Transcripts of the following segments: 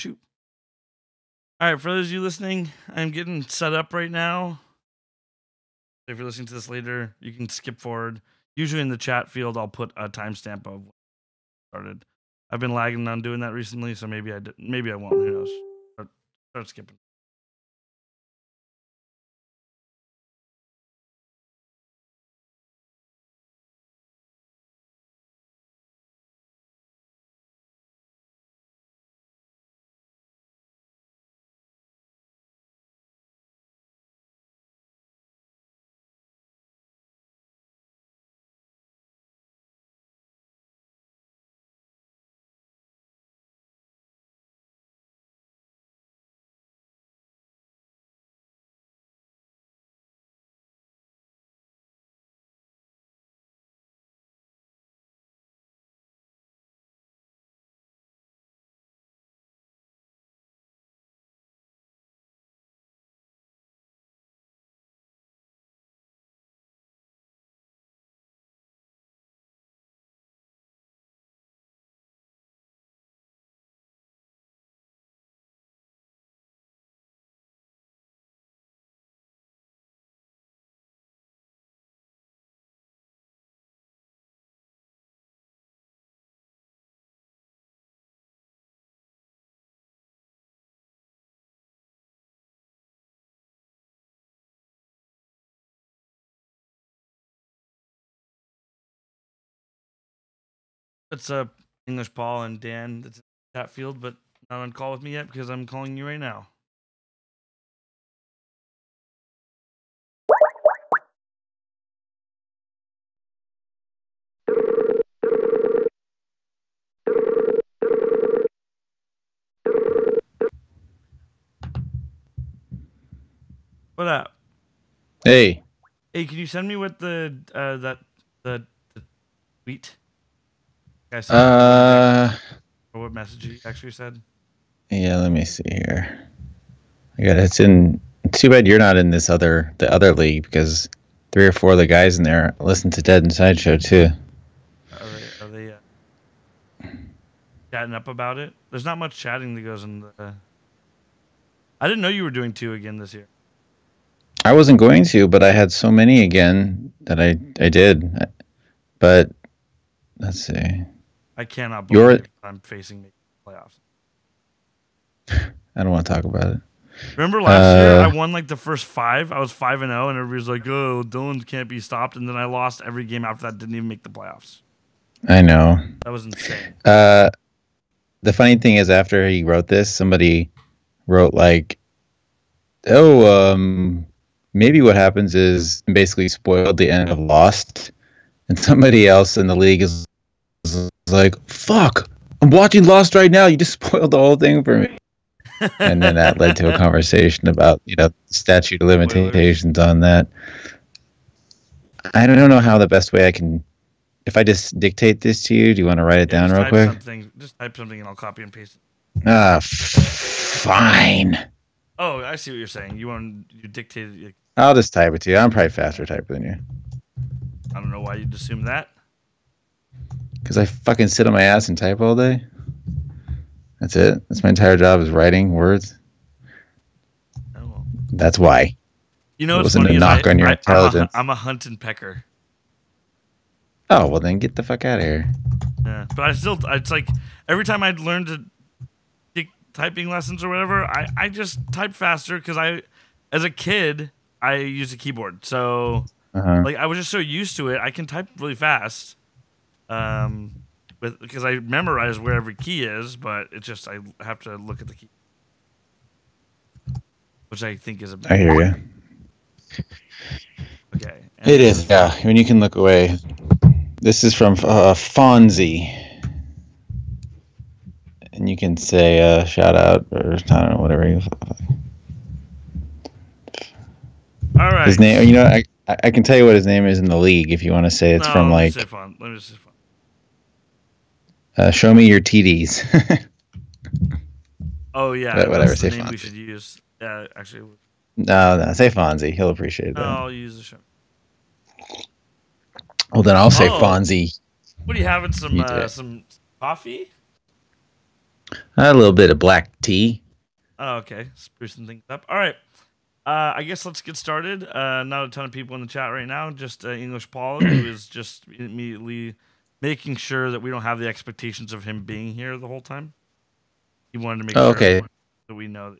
Shoot. All right, for those of you listening, I'm getting set up right now. If you're listening to this later, you can skip forward. Usually in the chat field, I'll put a timestamp of when it started. I've been lagging on doing that recently, so maybe I won't. Who knows? Start skipping. It's English Paul and Dan that's in the chat field, but not on call with me yet because I'm calling you right now. What up? Hey. Hey, can you send me what the tweet? Or what message you actually said? Yeah, let me see here. Yeah, it's in. Too bad you're not in the other league because 3 or 4 of the guys in there listen to Dead Inside Show too. Are they chatting up about it? There's not much chatting that goes in the. I didn't know you were doing 2 again this year. I wasn't going to, but I had so many again that I did. But let's see. I cannot believe I'm facing the playoffs. I don't want to talk about it. Remember last year I won like the first 5. I was 5-0, and everybody was like, "Oh, Dylan can't be stopped." And then I lost every game after that. Didn't even make the playoffs. I know. That was insane. The funny thing is, after he wrote this, somebody wrote like, "Oh, maybe what happens is basically spoiled the end of Lost," and somebody else in the league is like, "Fuck, I'm watching Lost right now. You just spoiled the whole thing for me." And then that led to a conversation about, statute of limitations on that. I don't know how the best way I can. If I just dictate this to you, do you want to write it down real quick? Just type something and I'll copy and paste it. Fine. Oh, I see what you're saying. You dictate it. I'll just type it to you. I'm probably faster typer than you. I don't know why you'd assume that. Because I fucking sit on my ass and type all day. That's it. That's my entire job is writing words. Oh. That's why. You know, it wasn't a knock on your intelligence. I'm a hunt and pecker. Oh, well then get the fuck out of here. Yeah, but it's like every time I'd learn to take typing lessons or whatever, I just type faster because as a kid, I used a keyboard. So like I was just so used to it, I can type really fast. Because I memorize where every key is, but it's just I have to look at the key, which I think is a. I hear you. Okay. It is, yeah. When you can look away. This is from Fonzie, and you can say shout out or I don't know, whatever you. All right. His name, I can tell you what his name is in the league if you want to say it's from like. Let me just say fun. Show me your TDs. Oh yeah, but whatever. That's the say name Fonzie. We should use. Yeah, actually. No, say Fonzie. He'll appreciate that. I'll use the show. Well, then I'll say Fonzie. What are you having? Some coffee? A little bit of black tea. Oh, okay. Sprucing things up. All right. I guess let's get started. Not a ton of people in the chat right now. Just English Paul, who is just immediately making sure that we don't have the expectations of him being here the whole time. He wanted to make sure Okay. that we know that.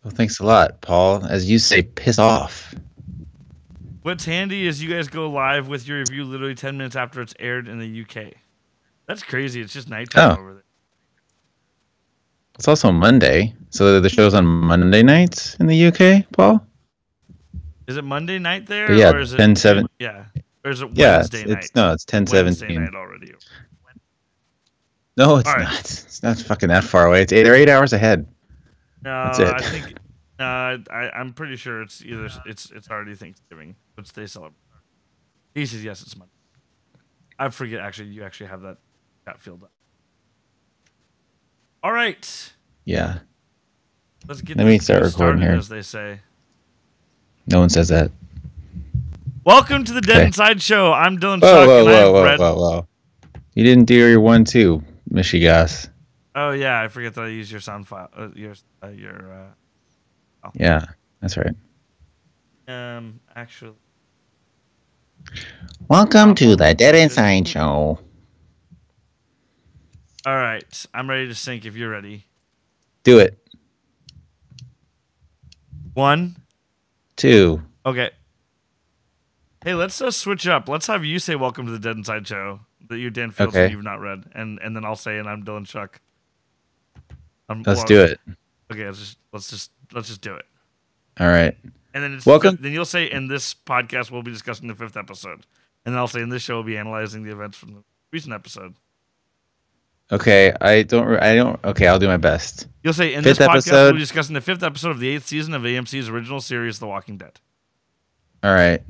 Well, thanks a lot, Paul. As you say, piss off. What's handy is you guys go live with your review literally 10 minutes after it's aired in the UK. That's crazy. It's just nighttime over there. It's also Monday, so the show's on Monday nights in the UK, Paul? Is it Monday night there? But yeah, or is it 10-7. Yeah. Or is it Wednesday night? It's 10-17. Wednesday night already. No, it's not. It's not fucking that far away. They're 8 hours ahead. No, That's it. I think I'm pretty sure it's either it's already Thanksgiving, but they celebrate. He says yes, it's Monday. I forget. Actually, you actually have that field up. All right. Yeah. Let's get. Let me start recording here. As they say. No one says that. Welcome to the Dead Inside Show. I'm Dylan Chuck, whoa. You didn't do your 1-2, Michigas. Oh yeah, I forget that I use your sound file. Yeah, that's right. Actually. Welcome to the Dead Inside Show. All right, I'm ready to sync if you're ready. Do it. 1, 2. Okay. Hey, let's switch up. Let's have you say "Welcome to the Dead Inside Show" that you're Dan Fields and you've not read, and then I'll say, "And I'm Dylan Chuck." Let's do it. Okay, let's just do it. All right. And then welcome. Then you'll say, "In this podcast, we'll be discussing the 5th episode," and then I'll say, "In this show, we'll be analyzing the events from the recent episode." Okay, I don't. Okay, I'll do my best. You'll say, "In this podcast, we'll be discussing the 5th episode of the 8th season of AMC's original series, The Walking Dead." All right.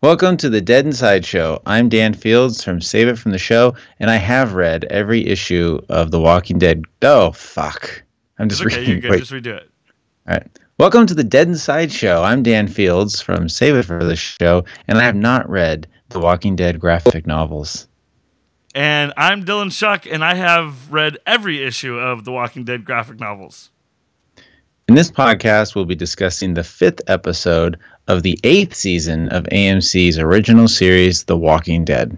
Welcome to the Dead Inside Show. I'm Dan Fields from Save It From the Show, and I have read every issue of The Walking Dead. Oh, fuck. I'm just reading. You're good. Wait. Just redo it. All right. Welcome to the Dead Inside Show. I'm Dan Fields from Save It For the Show, and I have not read The Walking Dead graphic novels. And I'm Dylan Chuck, and I have read every issue of The Walking Dead graphic novels. In this podcast, we'll be discussing the 5th episode of the 8th season of AMC's original series, The Walking Dead.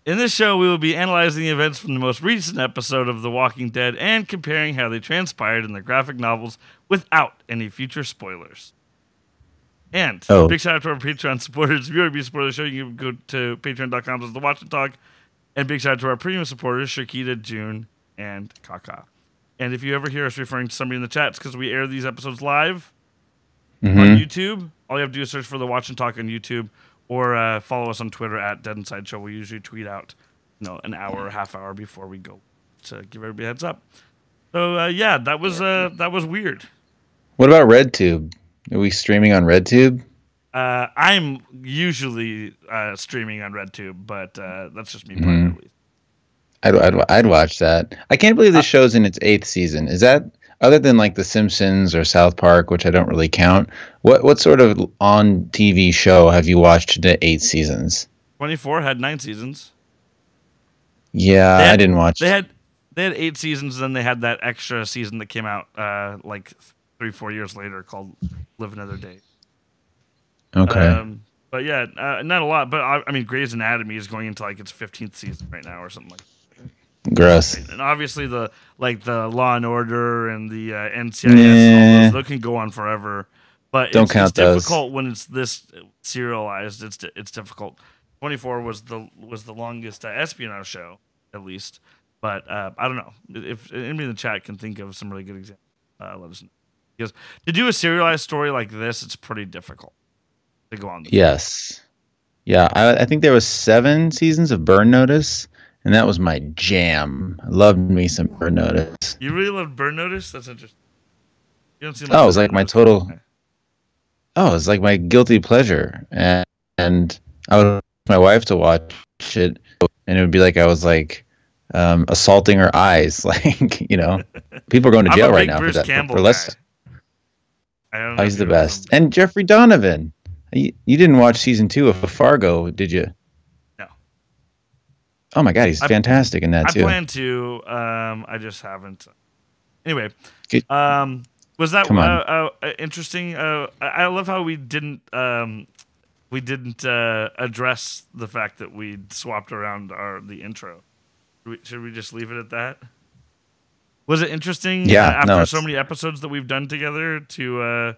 In this show, we will be analyzing the events from the most recent episode of The Walking Dead and comparing how they transpired in the graphic novels without any future spoilers. And big shout out to our Patreon supporters. If you want to be a supporter of the show, you can go to patreon.com/thewatchandtalk. And big shout out to our premium supporters, Shakita, June, and Kaka. And if you ever hear us referring to somebody in the chat, it's because we air these episodes live on YouTube. All you have to do is search for The Watch and Talk on YouTube, or follow us on Twitter at Dead Inside Show. We usually tweet out, an hour or half hour before we go to give everybody a heads up. So that was weird. What about RedTube? Are we streaming on RedTube? I'm usually streaming on RedTube, but that's just me playing at least. I'd watch that. I can't believe this show's in its 8th season. Is that, other than like The Simpsons or South Park, which I don't really count, what sort of on TV show have you watched to 8 seasons? 24 had 9 seasons. Yeah, I didn't watch. They had 8 seasons, and then they had that extra season that came out like 3-4 years later called Live Another Day. Okay. But yeah, not a lot. But I mean, Grey's Anatomy is going into like its 15th season right now or something like that. Gross. And obviously the Law and Order and the NCIS, all those can go on forever. But don't count those. It's difficult when it's this serialized. It's difficult. 24 was the longest espionage show, at least. But I don't know if anybody in the chat can think of some really good examples. Let us know. Because to do a serialized story like this, it's pretty difficult to go on. Yes. Yeah, I think there was 7 seasons of Burn Notice. And that was my jam. I loved me some Burn Notice. You really loved Burn Notice? That's interesting. You don't seem like it was like my total. Okay. Oh, it was like my guilty pleasure, and I would ask my wife to watch it, and it would be like I was like assaulting her eyes, like people are going to jail right now Bruce for that. Campbell for less. I don't know he's the best. And Jeffrey Donovan. You didn't watch season 2 of Fargo, did you? Oh my god, he's fantastic in that I too. plan to. I just haven't. Anyway, Good. was that Come on. interesting? I love how we didn't address the fact that we swapped around the intro. Should we just leave it at that? Was it interesting Yeah, no, after so it's many episodes that we've done together to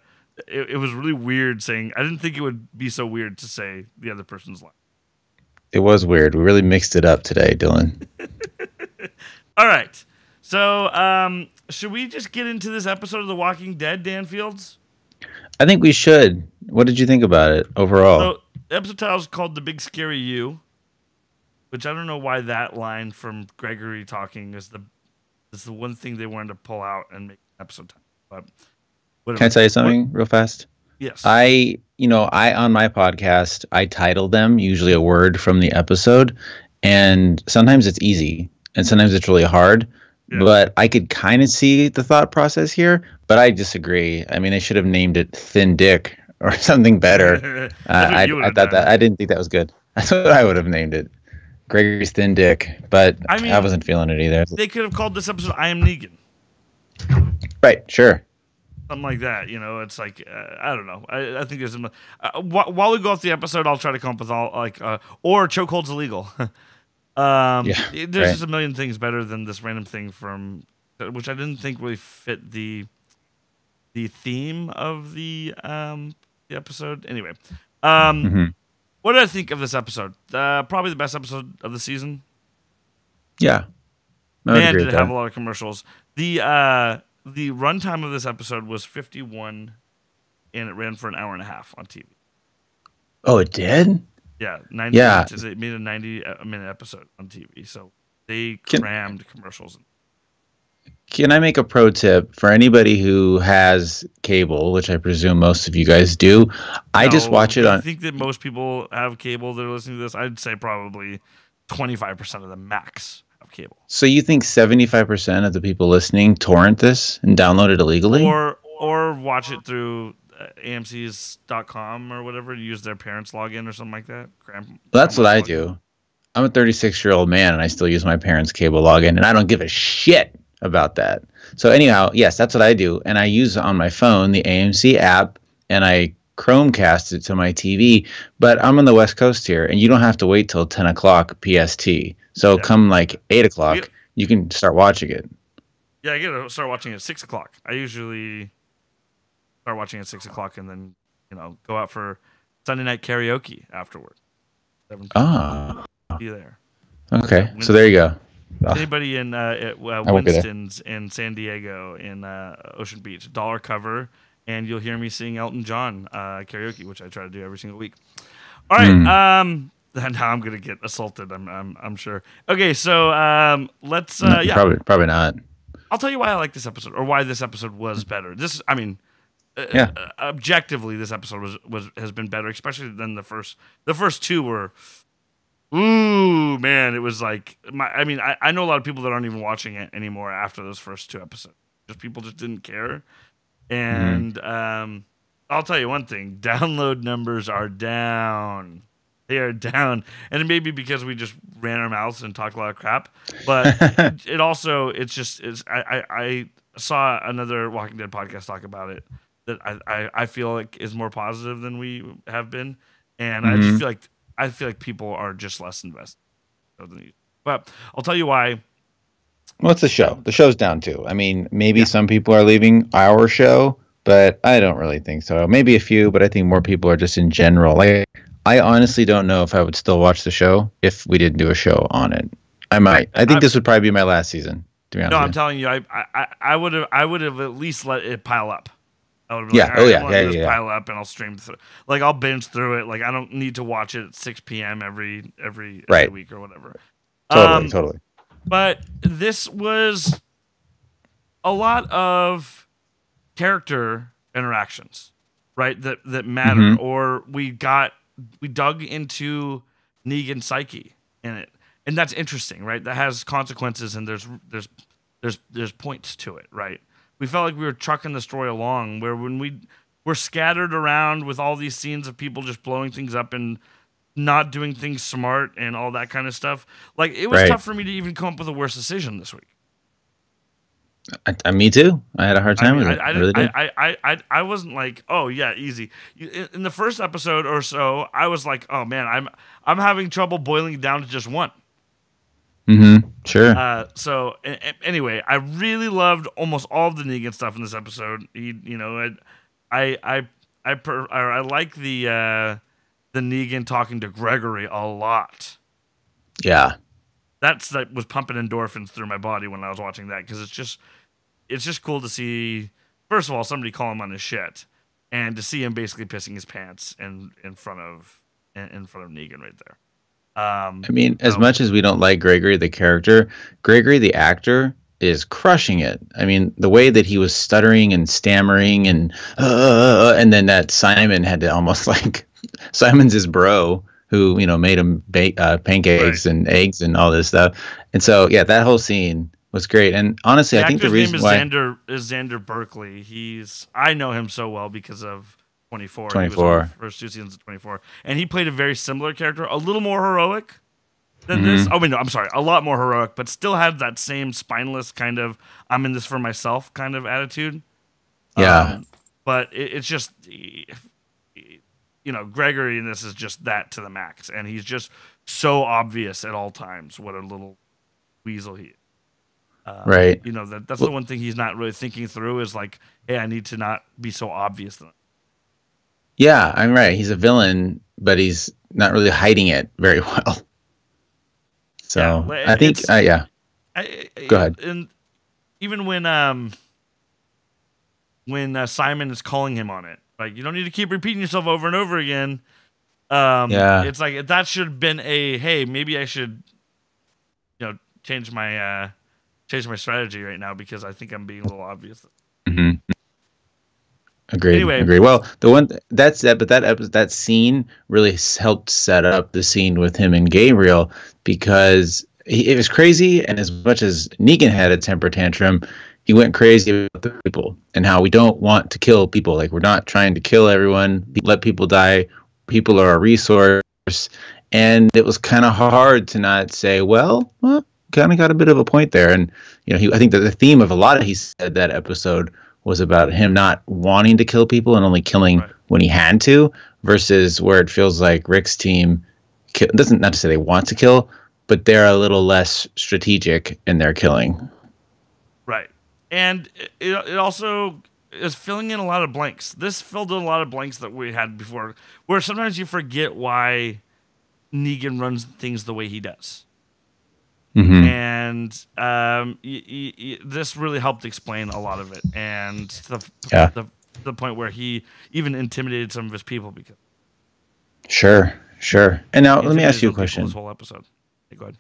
it was really weird saying I didn't think it would be so weird to say the other person's line. it was weird. We really mixed it up today, Dylan. All right. So, should we just get into this episode of The Walking Dead, Dan Fields? I think we should. What did you think about it overall? So, the episode title is called The Big Scary You, which I don't know why that line from Gregory talking is the one thing they wanted to pull out and make an episode title. But whatever. Can I tell you something real fast? Yes. I on my podcast, I title them usually a word from the episode, and sometimes it's easy and sometimes it's really hard. Yeah. But I could kind of see the thought process here, but I disagree. I mean, they should have named it Thin Dick or something better. I didn't think that was good. That's what I would have named it. Gregory's Thin Dick, but I mean, I wasn't feeling it either. They could have called this episode "I Am Negan." Right, sure. Something like that, it's like I don't know. I think there's while we go off the episode, I'll try to come up with all or chokeholds illegal. There's just a million things better than this random thing from which I didn't think really fit the theme of the episode. Anyway, what did I think of this episode? Probably the best episode of the season. Yeah, Man, did it have a lot of commercials. The runtime of this episode was 51, and it ran for an hour and a half on TV. Oh, it did? Yeah, 90 minutes. It made a 90-minute episode on TV, so they crammed commercials. Can I make a pro tip for anybody who has cable, which I presume most of you guys do? I just watch it on. I think that most people have cable that are listening to this. I'd say probably 25% of the max have cable. So you think 75% of the people listening torrent this and download it illegally? Or watch it through AMC's.com or whatever, use their parents' login or something like that. That's what I do. I'm a 36-year-old man and I still use my parents' cable login, and I don't give a shit about that. So anyhow, yes, that's what I do. And I use on my phone the AMC app, and I Chromecast it to my TV. But I'm on the West Coast here, and you don't have to wait till 10 o'clock PST. So come like 8 o'clock, you can start watching it. Yeah, I get to start watching it at 6 o'clock. I usually start watching at 6 o'clock and then, go out for Sunday night karaoke afterward. Be there. Okay, so there you go. Anybody in Winston's in San Diego, in Ocean Beach, dollar cover, and you'll hear me sing Elton John karaoke, which I try to do every single week. All right, now I'm gonna get assaulted. I'm sure. Okay, so let's. Probably not. I'll tell you why I like this episode, or why this episode was better. Objectively, this episode has been better, especially than the first. The first two were. Ooh, man, it was like I know a lot of people that aren't even watching it anymore after those first two episodes. People just didn't care. And I'll tell you one thing, download numbers are down. They are down. And it may be because we just ran our mouths and talked a lot of crap, but I saw another Walking Dead podcast talk about it that I feel like is more positive than we have been. And I just feel like people are just less invested. But I'll tell you why. Well, it's the show. The show's down too. I mean, maybe some people are leaving our show, but I don't really think so. Maybe a few, but I think more people are just in general. Like, I honestly don't know if I would still watch the show if we didn't do a show on it. I might. I think this would probably be my last season, to be honest. No, I'm telling you, I would have at least let it pile up. I would have been pile up and I'll stream through. Like I'll binge through it. Like I don't need to watch it at 6 p.m. every week or whatever. Totally. But this was a lot of character interactions, right? That matter. Or we dug into Negan's psyche in it, and that's interesting, right? That has consequences, and there's points to it, right? We felt like we were trucking the story along, where when we were scattered around with all these scenes of people just blowing things up in not doing things smart and all that kind of stuff. Like, it was Right. tough for me to even come up with a worse decision this week. Me too. I had a hard time with it. I really did. I wasn't like, oh yeah, easy. In the first episode or so, I was like, oh man, I'm having trouble boiling it down to just one. Sure. So anyway, I really loved almost all of the Negan stuff in this episode. I like the Negan talking to Gregory a lot. Yeah. That was pumping endorphins through my body when I was watching that, because it's just cool to see, first of all, somebody call him on his shit, and to see him basically pissing his pants in front of Negan right there. I mean, as much as we don't like Gregory the character, Gregory the actor is crushing it. I mean, the way that he was stuttering and stammering and then that Simon had to almost like, Simon's his bro who, made him bake pancakes and eggs and all this stuff. And so, yeah, that whole scene was great. And honestly, I think the reason name why is Xander Berkeley. I know him so well because of 24. 24. He was on the first 2 seasons of 24, and he played a very similar character, a little more heroic than this. Oh wait, no, I'm sorry, a lot more heroic, but still had that same spineless kind of "I'm in this for myself" kind of attitude. Yeah. But it's just, Gregory in this is just that to the max, and he's just so obvious at all times what a little weasel he is. Right. That's the one thing he's not really thinking through is like, hey, I need to not be so obvious. Yeah, I'm right. He's a villain, but he's not really hiding it very well. So I think, yeah. Go ahead. And even when Simon is calling him on it, like, you don't need to keep repeating yourself over and over again. It's like that should have been hey, maybe I should, change my strategy right now because I think I'm being a little obvious. Mm-hmm. Agreed. Anyway, agree. Well, that scene really helped set up the scene with him and Gabriel, because it was crazy. And as much as Negan had a temper tantrum, he went crazy about the people and how we don't want to kill people. Like, we're not trying to kill everyone, let people die. People are a resource. And it was kind of hard to not say, well, kind of got a bit of a point there. And, I think that the theme of a lot of he said that episode was about him not wanting to kill people and only killing when he had to, versus where it feels like Rick's team doesn't, not to say they want to kill, but they're a little less strategic in their killing. Right. And it also is filling in a lot of blanks. This filled in a lot of blanks that we had before, where sometimes you forget why Negan runs things the way he does. Mm-hmm. And this really helped explain a lot of it, and the point where he even intimidated some of his people because. Sure. And now let me ask you a question. This whole episode. Hey, go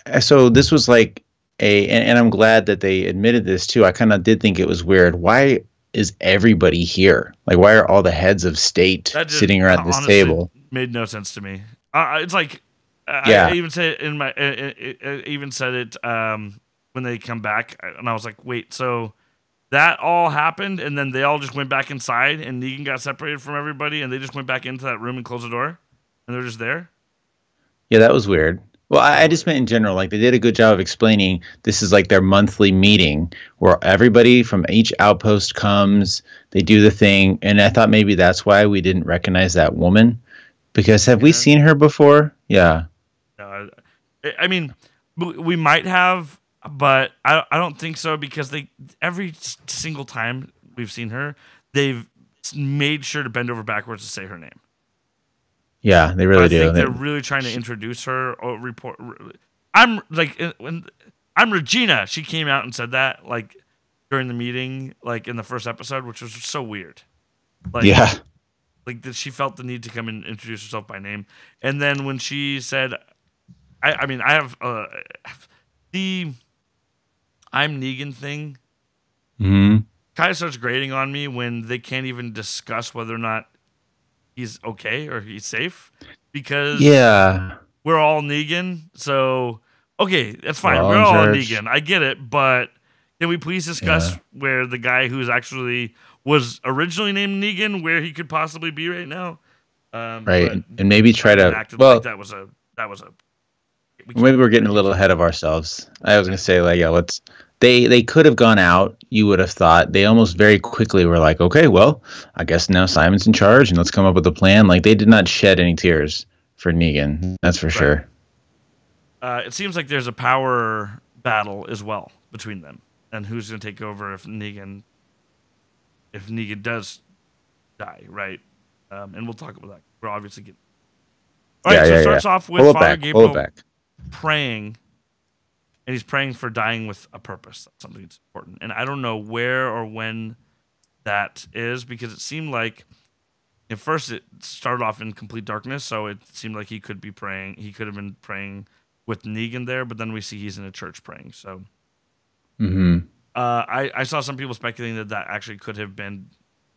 ahead. So this was like and I'm glad that they admitted this too. I kind of did think it was weird. Why is everybody here? Like, why are all the heads of state sitting around this table? Made no sense to me. It's like. Yeah. I even said it when they come back, and I was like, wait, so that all happened, and then they all just went back inside, and Negan got separated from everybody, and they just went back into that room and closed the door, and they're just there? Yeah, that was weird. Well, I just meant in general, like, they did a good job of explaining this is like their monthly meeting where everybody from each outpost comes, they do the thing, and I thought maybe that's why we didn't recognize that woman, because have we seen her before? Yeah. I mean, we might have, but I don't think so, because every single time we've seen her, they've made sure to bend over backwards to say her name. Yeah, they really do. I think they're really trying to introduce her or report. I'm Regina. She came out and said that like during the meeting, like in the first episode, which was so weird. Like, yeah. Like that she felt the need to come and introduce herself by name. And then when she said, I mean, I have the I'm Negan thing kind of starts grating on me when they can't even discuss whether or not he's okay or he's safe, because we're all Negan. So, okay, that's fine. We're all Negan. I get it. But can we please discuss where the guy who's actually was originally named Negan, where he could possibly be right now? Right, But and maybe try Simon to. acted like Well, that was a we can't maybe we're do getting that. a You little can't. ahead of ourselves. I was gonna say like, yeah, let's. They could have gone out. You would have thought they almost very quickly were like, okay, well, I guess now Simon's in charge, and let's come up with a plan. Like they did not shed any tears for Negan. That's for Right. sure. It seems like there's a power battle as well between them, and who's going to take over if Negan does die, right? And we'll talk about that. We're obviously getting. All right, Yeah, so it yeah, yeah. starts off with Pull it Father back. Pull it Gabriel back. praying, and he's praying for dying with a purpose. That's something that's important, and I don't know where or when that is because it seemed like at first it started off in complete darkness, so it seemed like he could be praying. He could have been praying with Negan there, but then we see he's in a church praying. So Mm-hmm. I saw some people speculating that actually could have been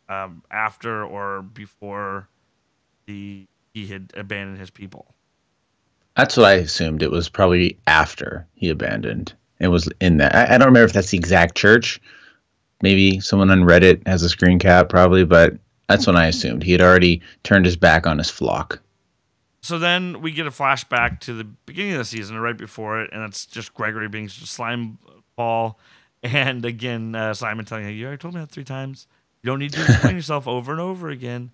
after or before he had abandoned his people. That's what I assumed. It was probably after he abandoned. It was in that. I don't remember if that's the exact church. Maybe someone on Reddit has a screen cap, probably, but that's when I assumed. He had already turned his back on his flock. So then we get a flashback to the beginning of the season, or right before it, and it's just Gregory being a slime ball. And again, Simon telling him, "You already told me that 3 times. You don't need to explain yourself over and over again."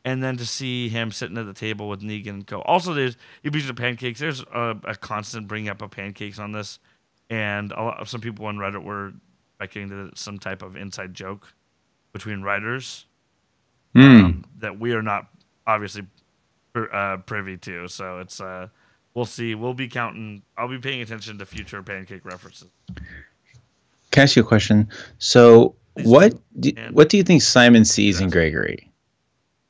And then to see him sitting at the table with Negan and Co. Also, he brings up pancakes. There's a constant bringing up of pancakes on this, and some people on Reddit were speculating that it's some type of inside joke between writers that we are not obviously privy to. So it's we'll see. We'll be counting. I'll be paying attention to future pancake references. Can I ask you a question? So, Please what do. what do you think Simon sees in Gregory?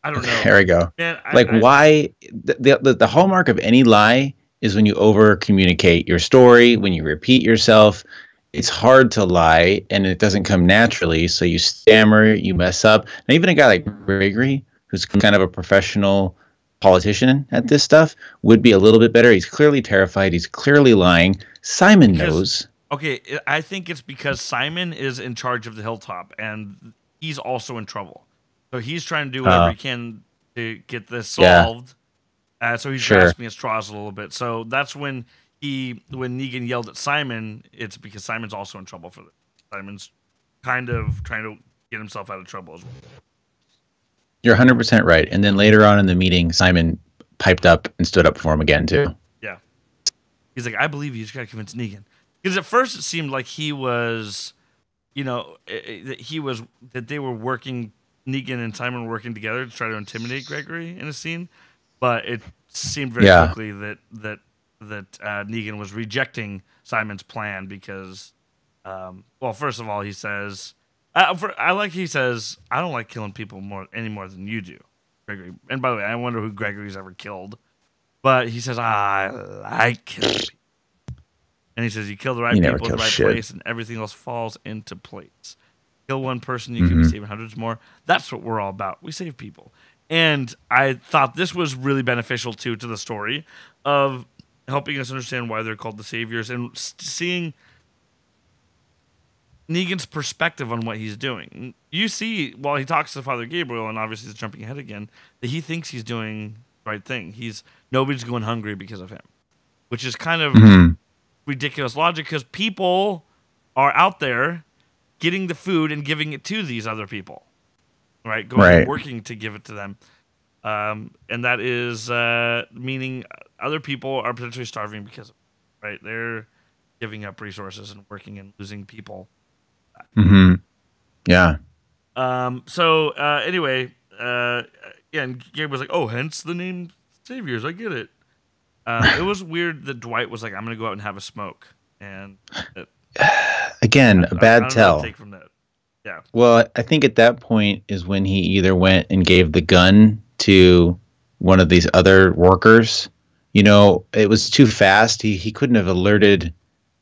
I don't know. There we go. Man, why the hallmark of any lie is when you over communicate your story, when you repeat yourself. It's hard to lie and it doesn't come naturally, so you stammer, you mess up. And even a guy like Gregory, who's kind of a professional politician at this stuff, would be a little bit better. He's clearly terrified, he's clearly lying. Simon knows. Okay, I think it's because Simon is in charge of the hilltop and he's also in trouble. So he's trying to do whatever he can to get this solved. Yeah. So he's grasping at straws a little bit. So that's when Negan yelled at Simon, it's because Simon's also in trouble for this. Simon's kind of trying to get himself out of trouble as well. You're 100% right. And then later on in the meeting, Simon piped up and stood up for him again, too. Yeah. He's like, I believe you just got to convince Negan. Because at first it seemed like he was, that they were working, Negan and Simon were working together to try to intimidate Gregory in a scene. But it seemed very quickly that Negan was rejecting Simon's plan because, first of all, he says, he says, I don't like killing people any more than you do, Gregory. And by the way, I wonder who Gregory's ever killed. But he says, I like killing people. And he says, you kill the right people in the right place and everything else falls into place. Kill one person, you could be saving hundreds more. That's what we're all about. We save people. And I thought this was really beneficial, too, to the story of helping us understand why they're called the Saviors and seeing Negan's perspective on what he's doing. You see, while he talks to Father Gabriel, and obviously he's jumping ahead again, that he thinks he's doing the right thing. Nobody's going hungry because of him, which is kind of ridiculous logic because people are out there getting the food and giving it to these other people, right? And working to give it to them. And that is meaning other people are potentially starving because of it, right? They're giving up resources and working and losing people. Yeah. Anyway, and Gabe was like, oh, hence the name Saviors. I get it. It was weird that Dwight was like, I'm going to go out and have a smoke. And again, a bad tell. Take from that. Yeah. Well, I think at that point is when he either went and gave the gun to one of these other workers. It was too fast. He couldn't have alerted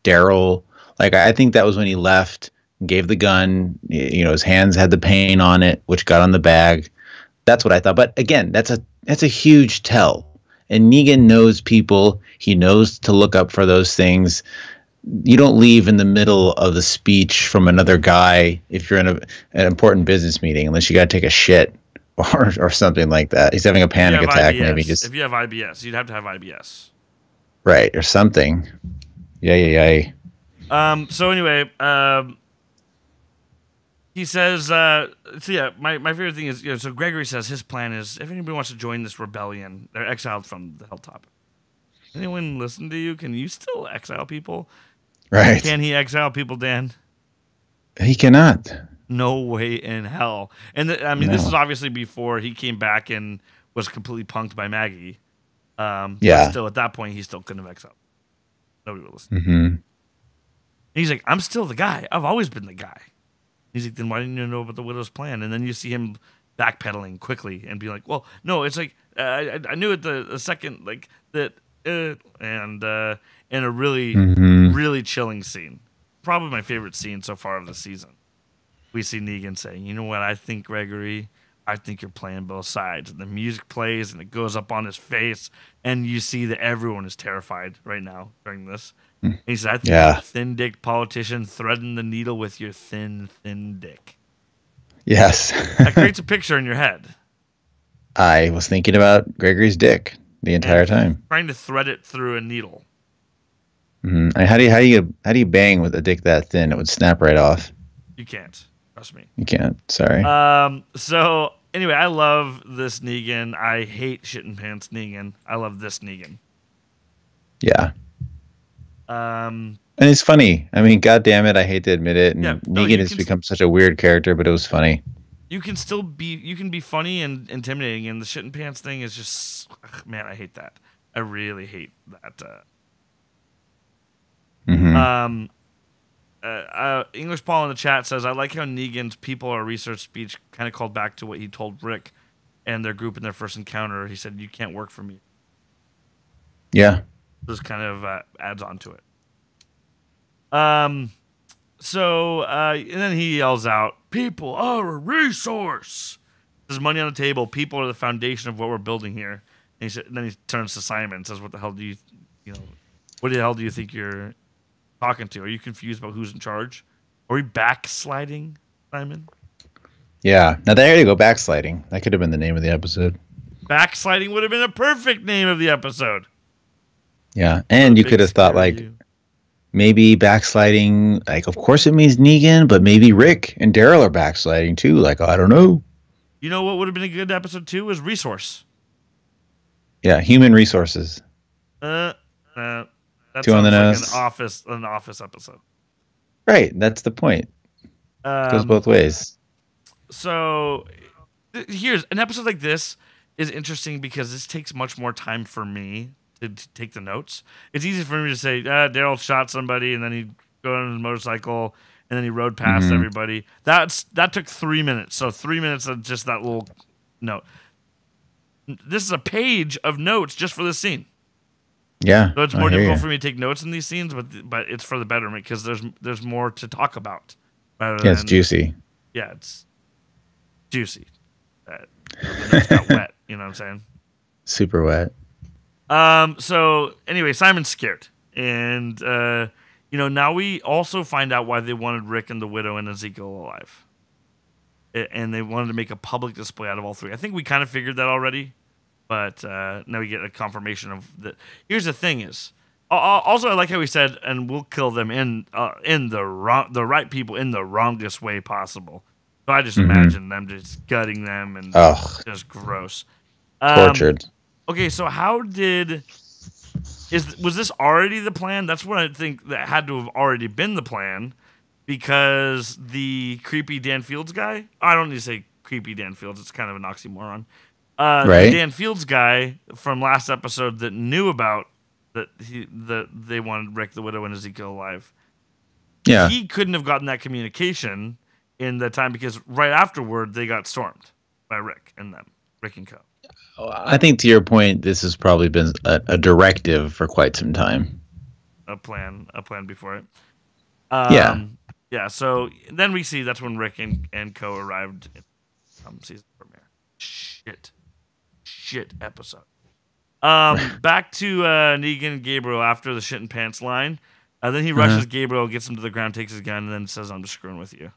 Daryl. Like, I think that was when he left and gave the gun. His hands had the paint on it, which got on the bag. That's what I thought. But again, that's a huge tell. And Negan knows people. He knows to look up for those things. You don't leave in the middle of the speech from another guy if you're in an important business meeting, unless you got to take a shit or something like that. He's having a panic attack, IBS, maybe. Just if you have IBS, you'd have to have IBS. right or something. Yeah. So anyway, he says, so yeah, my favorite thing is, so Gregory says his plan is if anybody wants to join this rebellion, they're exiled from the hilltop. Anyone listen to you? Can you still exile people? Right. Can he exile people, Dan? He cannot. No way in hell. And this is obviously before he came back and was completely punked by Maggie. Yeah. But still, at that point, he still couldn't have exiled. Nobody would listen. Mm-hmm. And he's like, I'm still the guy. I've always been the guy. He's like, then why didn't you know about the Widow's plan? And then you see him backpedaling quickly and be like, well, no, it's like, I knew it the second, like, that, and in a really, really chilling scene. Probably my favorite scene so far of the season. We see Negan saying, you know what I think, Gregory? I think you're playing both sides. And the music plays and it goes up on his face. And you see that everyone is terrified right now during this. And he said, I think you're a thin-dicked politician threading the needle with your thin dick. Yes. That creates a picture in your head. I was thinking about Gregory's dick the entire time. Trying to thread it through a needle. Mm-hmm. And how do you bang with a dick that thin? It would snap right off. You can't. Trust me. You can't. Sorry. So anyway, I love this Negan. I hate shitting pants Negan. I love this Negan. Yeah. And it's funny. I mean, God damn it, I hate to admit it. And Negan has become such a weird character, but it was funny. You can still be funny and intimidating, and the shitting pants thing is just, man, I hate that. I really hate that. English Paul in the chat says, I like how Negan's people or research speech kind of called back to what he told Rick and their group in their first encounter. He said, you can't work for me. Yeah. This kind of adds on to it. And then he yells out, people are a resource. There's money on the table. People are the foundation of what we're building here. And then he turns to Simon and says, what the hell do you think you're talking to? Are you confused about who's in charge? Are we backsliding, Simon? Yeah. Now there you go, backsliding. That could have been the name of the episode. Backsliding would have been a perfect name of the episode. Yeah, and you could have thought like maybe backsliding. Like, of course it means Negan, but maybe Rick and Daryl are backsliding too. Like, I don't know. You know what would have been a good episode too? Was resource. Yeah, human resources. That Two on the nose. Like an office episode. Right, that's the point. It goes both ways. So here's an episode like this is interesting because this takes much more time for me to take the notes. It's easy for me to say, Daryl shot somebody and then he go on his motorcycle and then he rode past everybody. That took 3 minutes. So 3 minutes of just that little note. This is a page of notes just for this scene. Yeah. So it's more difficult for me to take notes in these scenes, but it's for the betterment because there's more to talk about. It's juicy. Yeah, it's juicy. The notes got wet. You know what I'm saying? Super wet. So anyway, Simon's scared, and now we also find out why they wanted Rick and the Widow and Ezekiel alive, and they wanted to make a public display out of all three. I think we kind of figured that already, but now we get a confirmation of that. Here's the thing: is also I like how he said, and we'll kill them in the right people in the wrongest way possible. So I just imagine them just gutting them and just gross, tortured. Okay, so was this already the plan? That's what I think that had to have already been the plan, because the creepy Dan Fields guy. I don't need to say creepy Dan Fields; it's kind of an oxymoron. Right. The Dan Fields guy from last episode that knew about that they wanted Rick, the Widow, and Ezekiel alive. Yeah, he couldn't have gotten that communication in the time because right afterward they got stormed by Rick and Co. I think to your point, this has probably been a directive for quite some time. A plan before it. Yeah. So then we see that's when Rick and Co. arrived in season premiere. Shit episode. Back to Negan and Gabriel after the shit and pants line. Then he rushes Gabriel, gets him to the ground, takes his gun, and then says, "I'm just screwing with you,"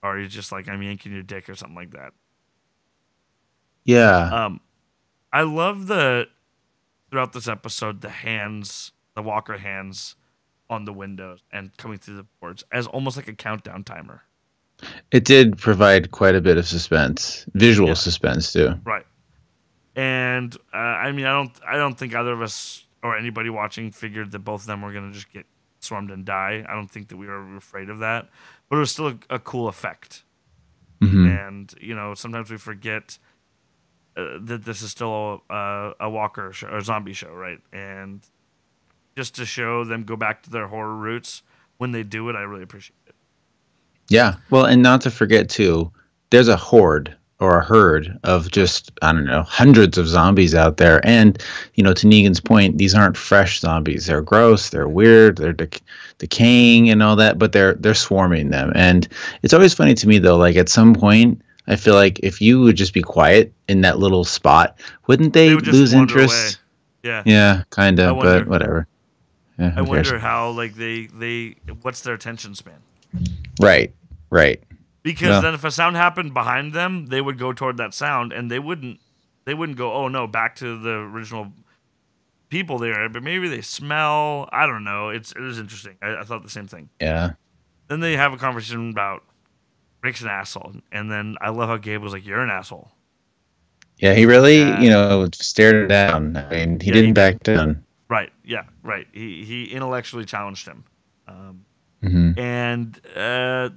or he's just like, "I'm yanking your dick" or something like that. Yeah. I love throughout this episode the walker hands on the windows and coming through the boards as almost like a countdown timer. It did provide quite a bit of suspense, visual Yeah, suspense too. right. And I mean, I don't think either of us or anybody watching figured that both of them were gonna just get swarmed and die. I don't think that we were afraid of that, but it was still a cool effect. Hmm. And sometimes we forget that this is still a Walker show, or a zombie show, right? And just to show them go back to their horror roots when they do it, I really appreciate it. Yeah. Well, and not to forget too, there's a horde or a herd of just, I don't know, hundreds of zombies out there. And, to Negan's point, these aren't fresh zombies. They're gross, they're weird, they're decaying and all that, but they're swarming them. And it's always funny to me though, like at some point, I feel like if you would just be quiet in that little spot, wouldn't they Would just lose wander away. interest? Yeah. Yeah, kind I of, wonder. but whatever. Yeah, I who cares? wonder how like they what's their attention span? Right, right. Because Well, then if a sound happened behind them, they would go toward that sound and they wouldn't go, oh no, back to the original people there. But maybe they smell. I don't know. It is interesting. I thought the same thing. yeah. Then they have a conversation about Rick's an asshole, and then I love how Gabe was like, "You're an asshole." Yeah, he really, Yeah. stared him down. I mean, he Yeah, he didn't did. back down. Right. Yeah. Right. He intellectually challenged him. Hmm. And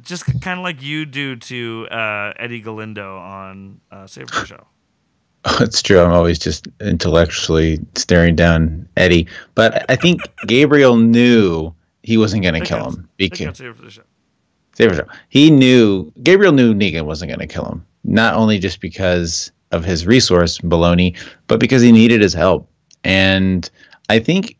just kind of like you do to Eddie Galindo on Save for the Show. It's true. I'm always just intellectually staring down Eddie. But I think Gabriel knew he wasn't going to Take kill out, him. take out Save for the Show. Gabriel knew Negan wasn't going to kill him. Not only just because of his resource, Baloney, but because he needed his help. And I think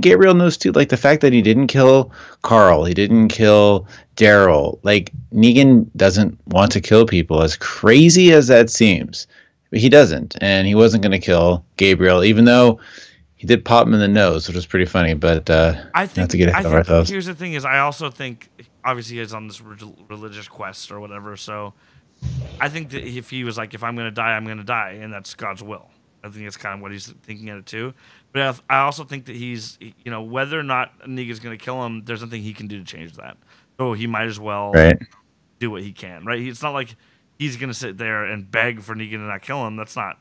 Gabriel knows too. Like the fact that he didn't kill Carl, he didn't kill Daryl. Like Negan doesn't want to kill people, as crazy as that seems. But he doesn't, and he wasn't going to kill Gabriel, even though he did pop him in the nose, which was pretty funny. But I not think. to get ahead of ourselves. Here's the thing: is I also think obviously he's on this religious quest or whatever. So I think that if he was like, if I'm going to die, I'm going to die, and that's God's will. I think that's kind of what he's thinking at it too. But I also think that he's, whether or not Negan's going to kill him, there's nothing he can do to change that. So he might as well Right. do what he can, right? It's not like he's going to sit there and beg for Negan to not kill him. That's not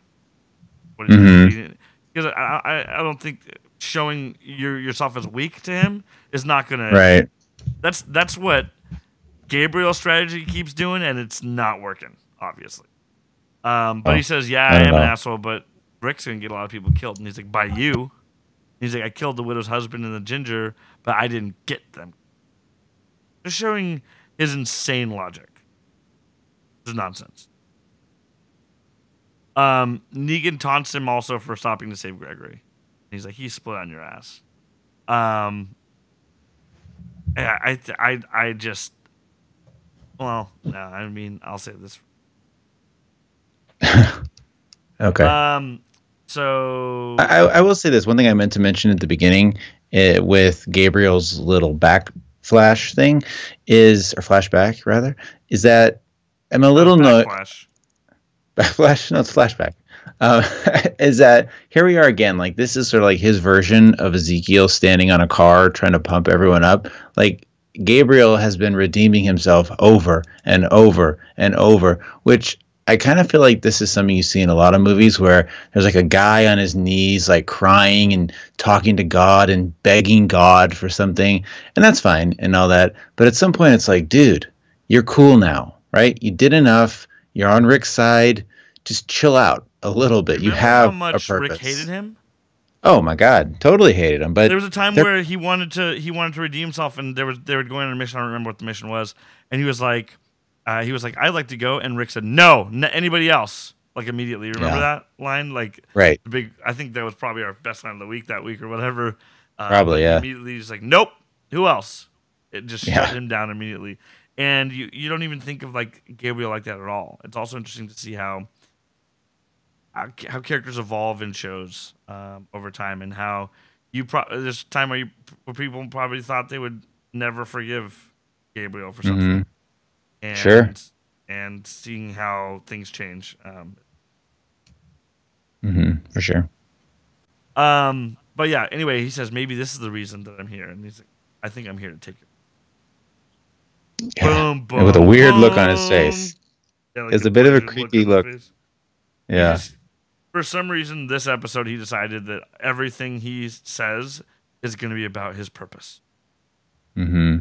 what he's Mhm. doing. Because I don't think showing yourself as weak to him is not going to. Right. That's what Gabriel's strategy keeps doing, and it's not working, obviously. But he says, "Yeah, I I don't am an know. asshole, but Rick's gonna get a lot of people killed." And he's like, "By you?" He's like, "I killed the widow's husband and the ginger, but I didn't get them." Just showing his insane logic. This is nonsense. Negan taunts him also for stopping to save Gregory. He's like, "He's split on your ass." Yeah, I just. Well, no, I mean, I'll say this. Okay. So I will say this one thing I meant to mention at the beginning with Gabriel's little backflash thing or flashback rather, is that I'm a little backlash. Backflash, no, it's flashback. Is that here we are again? Like this is sort of like his version of Ezekiel standing on a car trying to pump everyone up. Like Gabriel has been redeeming himself over and over and over, which I kind of feel like this is something you see in a lot of movies where there's like a guy on his knees, like crying and talking to God and begging God for something. And that's fine and all that. But at some point, it's like, dude, you're cool now, right? You did enough. You're on Rick's side. Just chill out a little bit. You Remember have how much a purpose. Rick hated him? Oh my God, totally hated him. But There was a time they're- where he wanted to redeem himself, and they were going on a mission. I don't remember what the mission was, and he was like, I'd like to go, and Rick said, no, anybody else, like immediately. Remember that line? Like right. the big. I think that was probably our best line of the week that week or whatever. Probably, but yeah. Immediately he's like, nope. Who else? It just Yeah. shut him down immediately. And you don't even think of like Gabriel like that at all. It's also interesting to see how characters evolve in shows over time, and how there's a time where people probably thought they would never forgive Gabriel for something, and Sure. and seeing how things change. for sure. But yeah, anyway, he says maybe this is the reason that I'm here, and he's like, I think I'm here to take it. Yeah. Boom, boom, And with a weird look on his boom. face. Yeah, like It's a bit of a bludgeon creepy on look. his face. Yeah. For some reason, this episode, he decided that everything he says is going to be about his purpose. Mm-hmm.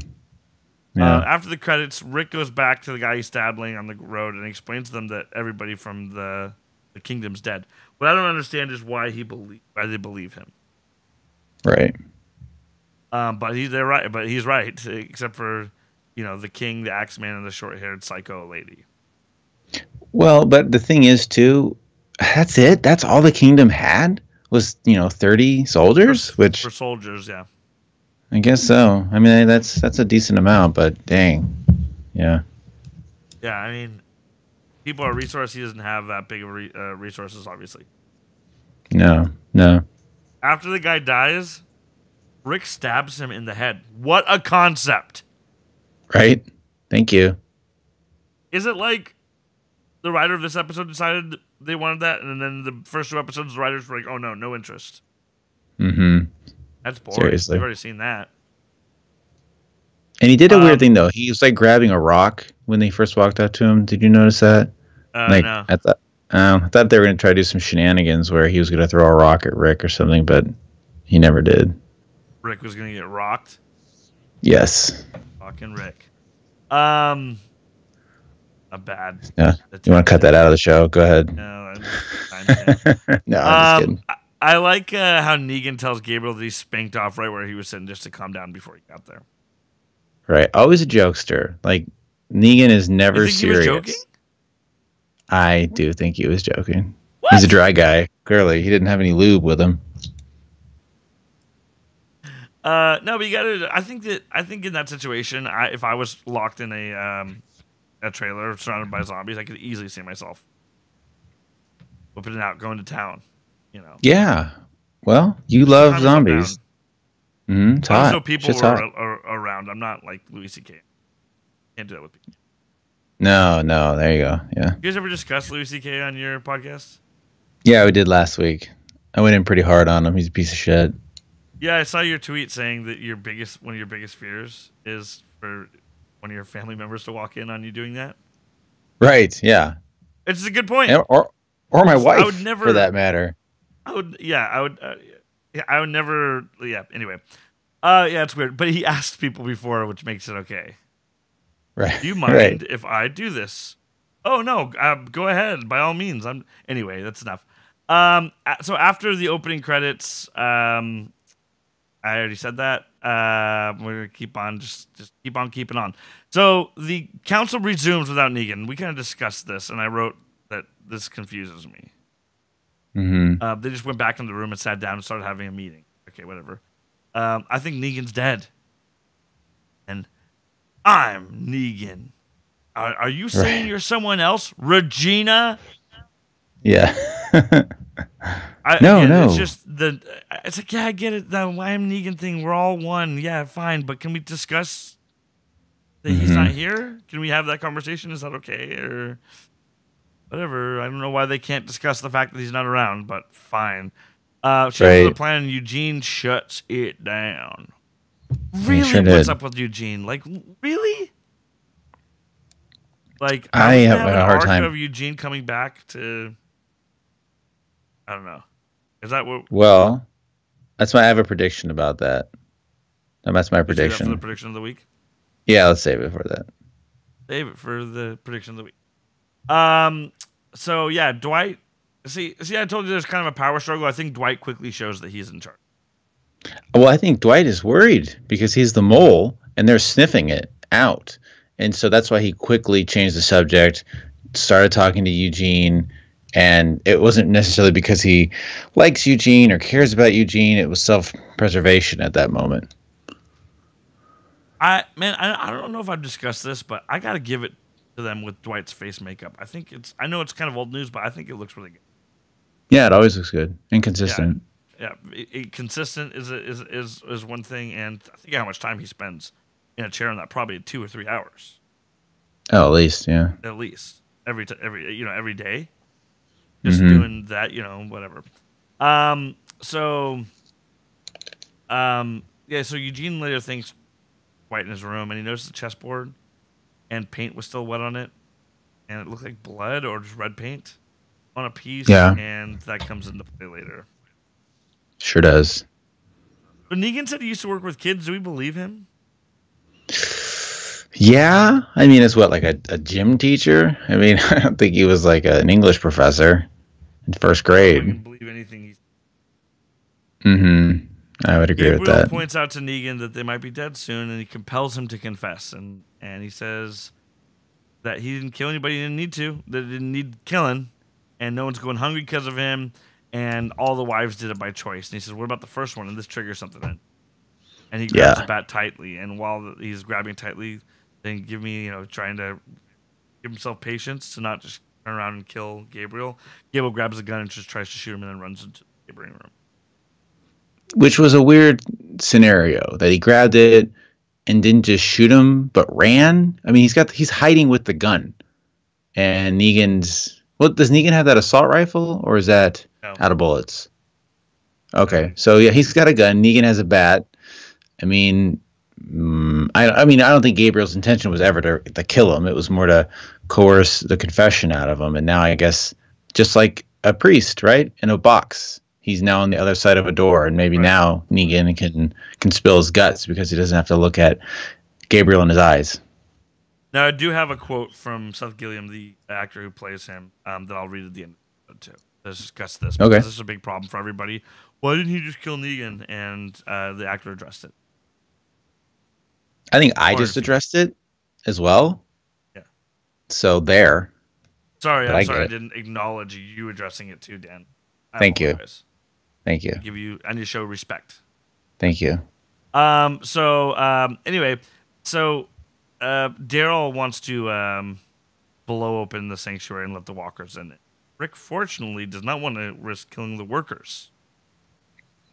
Yeah. After the credits, Rick goes back to the guy he stabbed laying on the road and explains to them that everybody from the kingdom's dead. What I don't understand is why they believe him. Right. But they're right. But he's right, except for the king, the Axeman, and the short-haired psycho lady. Well, but the thing is, too, that's it. That's all the kingdom had was 30 soldiers, which for soldiers, yeah. I guess so. I mean, that's a decent amount, but dang, yeah. Yeah, I mean, people are resource. He doesn't have that big of resources, obviously. No. After the guy dies, Rick stabs him in the head. What a concept! Right? Thank you. Is it like the writer of this episode decided they wanted that, and then the first 2 episodes, the writers were like, "Oh no interest." Mm-hmm. That's boring. Seriously. We've already seen that. And he did a weird thing, though. He was like grabbing a rock when they first walked up to him. Did you notice that? No. I thought they were going to try to do some shenanigans where he was going to throw a rock at Rick or something, but he never did. Rick was going to get rocked. Yes. Fucking Rick. A bad. Yeah. You want to cut that out of the show? Go ahead. No, I'm just kidding. I like how Negan tells Gabriel that he spanked off right where he was sitting just to calm down before he got there. Right. Always a jokester. Like, Negan is never you think serious. He was joking? I do think he was joking. What? He's a dry guy. Clearly, he didn't have any lube with him. No, but you gotta. I think in that situation, if I was locked in a trailer surrounded by zombies, I could easily see myself whipping it out, going to town. Yeah. Well, you love zombies. Mm-hmm. It's hot. No people are around. I'm not like Louis C.K. Can't do that with people. No. There you go. Yeah. You guys ever discuss Louis C.K. on your podcast? Yeah, we did last week. I went in pretty hard on him. He's a piece of shit. Yeah, I saw your tweet saying that one of your biggest fears is for one of your family members to walk in on you doing that. Right. Yeah. It's a good point. Or my wife, I would never, for that matter. I would never. Yeah. Anyway. Yeah, it's weird. But he asked people before, which makes it okay. Right. Do you mind if I do this? Oh no, go ahead. By all means. Anyway, that's enough. So after the opening credits, I already said that. We're gonna keep on, just keep on keeping on. So the council resumes without Negan. We kind of discussed this, and I wrote that this confuses me. Mm-hmm. They just went back in the room and sat down and started having a meeting. Okay, whatever. I think Negan's dead, and I'm Negan. Are you saying you're someone else, Regina? Yeah. No. No. It's just it's like, yeah, I get it. The I am Negan thing. We're all one. Yeah, fine. But can we discuss that he's not here? Can we have that conversation? Is that okay? Or whatever. I don't know why they can't discuss the fact that he's not around, but fine. Change the plan. Eugene shuts it down. Really? Sure What's did. up with Eugene? Like, really? Like, I have a hard time of Eugene coming back to. I don't know. Is that what? Well, I have a prediction about that. That's my prediction. For the prediction of the week. Yeah, let's save it for that. Save it for the prediction of the week. So yeah, Dwight. See, I told you there's kind of a power struggle. I think Dwight quickly shows that he's in charge. Well, I think Dwight is worried because he's the mole and they're sniffing it out. And so that's why he quickly changed the subject, started talking to Eugene, and it wasn't necessarily because he likes Eugene or cares about Eugene. It was self-preservation at that moment. I don't know if I've discussed this, but I got to give it to them with Dwight's face makeup. I know it's kind of old news, but I think it looks really good. Yeah, it always looks good and consistent. Yeah, consistent is one thing, and I think how much time he spends in a chair on that, probably 2 or 3 hours. Oh, at least, yeah. At least every day, just doing that, whatever. So yeah, so Eugene later thinks White in his room, and he noticed the chessboard, and paint was still wet on it, and it looked like blood or just red paint on a piece, Yeah, and that comes into play later. sure does. But Negan said he used to work with kids. Do we believe him? Yeah, I mean, it's what, like a gym teacher? I mean, I don't think he was like an English professor in first I grade. can believe anything he. Mm-hmm. I would agree with Gabriel that. points out to Negan that they might be dead soon, and he compels him to confess. And he says that he didn't kill anybody he didn't need to, that he didn't need killing, and no one's going hungry because of him, and all the wives did it by choice. And he says, what about the first one? And this triggers something in. And he grabs Yeah. the bat tightly, and while he's grabbing tightly, then trying to give himself patience to not just turn around and kill Gabriel. Gabriel grabs a gun and just tries to shoot him, and then runs into the neighboring room. Which was a weird scenario that he grabbed it and didn't just shoot him, but ran. I mean, he's hiding with the gun, and Negan's. Well, does Negan have that assault rifle, or is that No. out of bullets? Okay, so yeah, he's got a gun. Negan has a bat. I mean, I mean, I don't think Gabriel's intention was ever to kill him. It was more to coerce the confession out of him. And now I guess just like a priest, right, in a box, he's now on the other side of a door, and maybe now Negan can spill his guts because he doesn't have to look at Gabriel in his eyes. Now, I do have a quote from Seth Gilliam, the actor who plays him, that I'll read at the end of the episode, too. Let's discuss this. Okay. Because this is a big problem for everybody. Why didn't he just kill Negan? And the actor addressed it. I think I just addressed it as well. Yeah. So there. Sorry, But I'm I sorry. get I it. didn't acknowledge you addressing it too, Dan. Thank you. apologize. Thank you. I need to show respect. Thank you. Anyway, Daryl wants to blow open the sanctuary and let the walkers in. Rick fortunately does not want to risk killing the workers.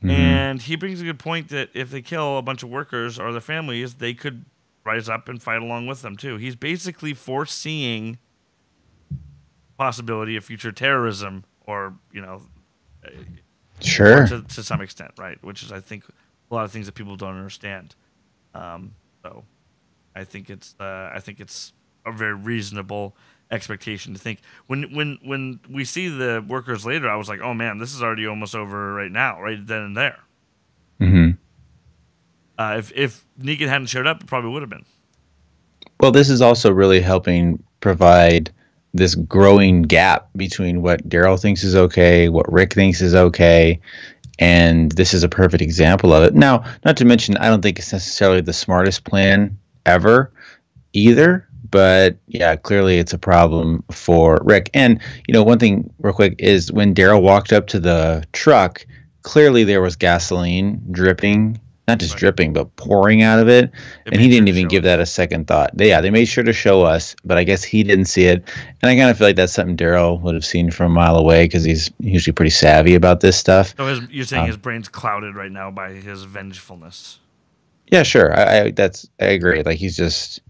Mhm. And he brings a good point that if they kill a bunch of workers or their families, they could rise up and fight along with them too. He's basically foreseeing possibility of future terrorism, or Sure. to some extent, right? Which is, I think, a lot of things that people don't understand. So I think it's a very reasonable expectation to think. When we see the workers later, I was like, oh man, this is already almost over right now, right then and there. Hmm. If Negan hadn't showed up, it probably would have been. Well, this is also really helping provide this growing gap between what Daryl thinks is okay, what Rick thinks is okay, and this is a perfect example of it. Now, not to mention, I don't think it's necessarily the smartest plan ever either, but yeah, clearly it's a problem for Rick. And, one thing real quick is when Daryl walked up to the truck, clearly there was gasoline dripping. Not just dripping, but pouring out of it. And he didn't even give that a second thought. They made sure to show us, but I guess he didn't see it. And I kind of feel like that's something Daryl would have seen from a mile away because he's usually pretty savvy about this stuff. So you're saying his brain's clouded right now by his vengefulness. Yeah, sure. I agree. Like, he's just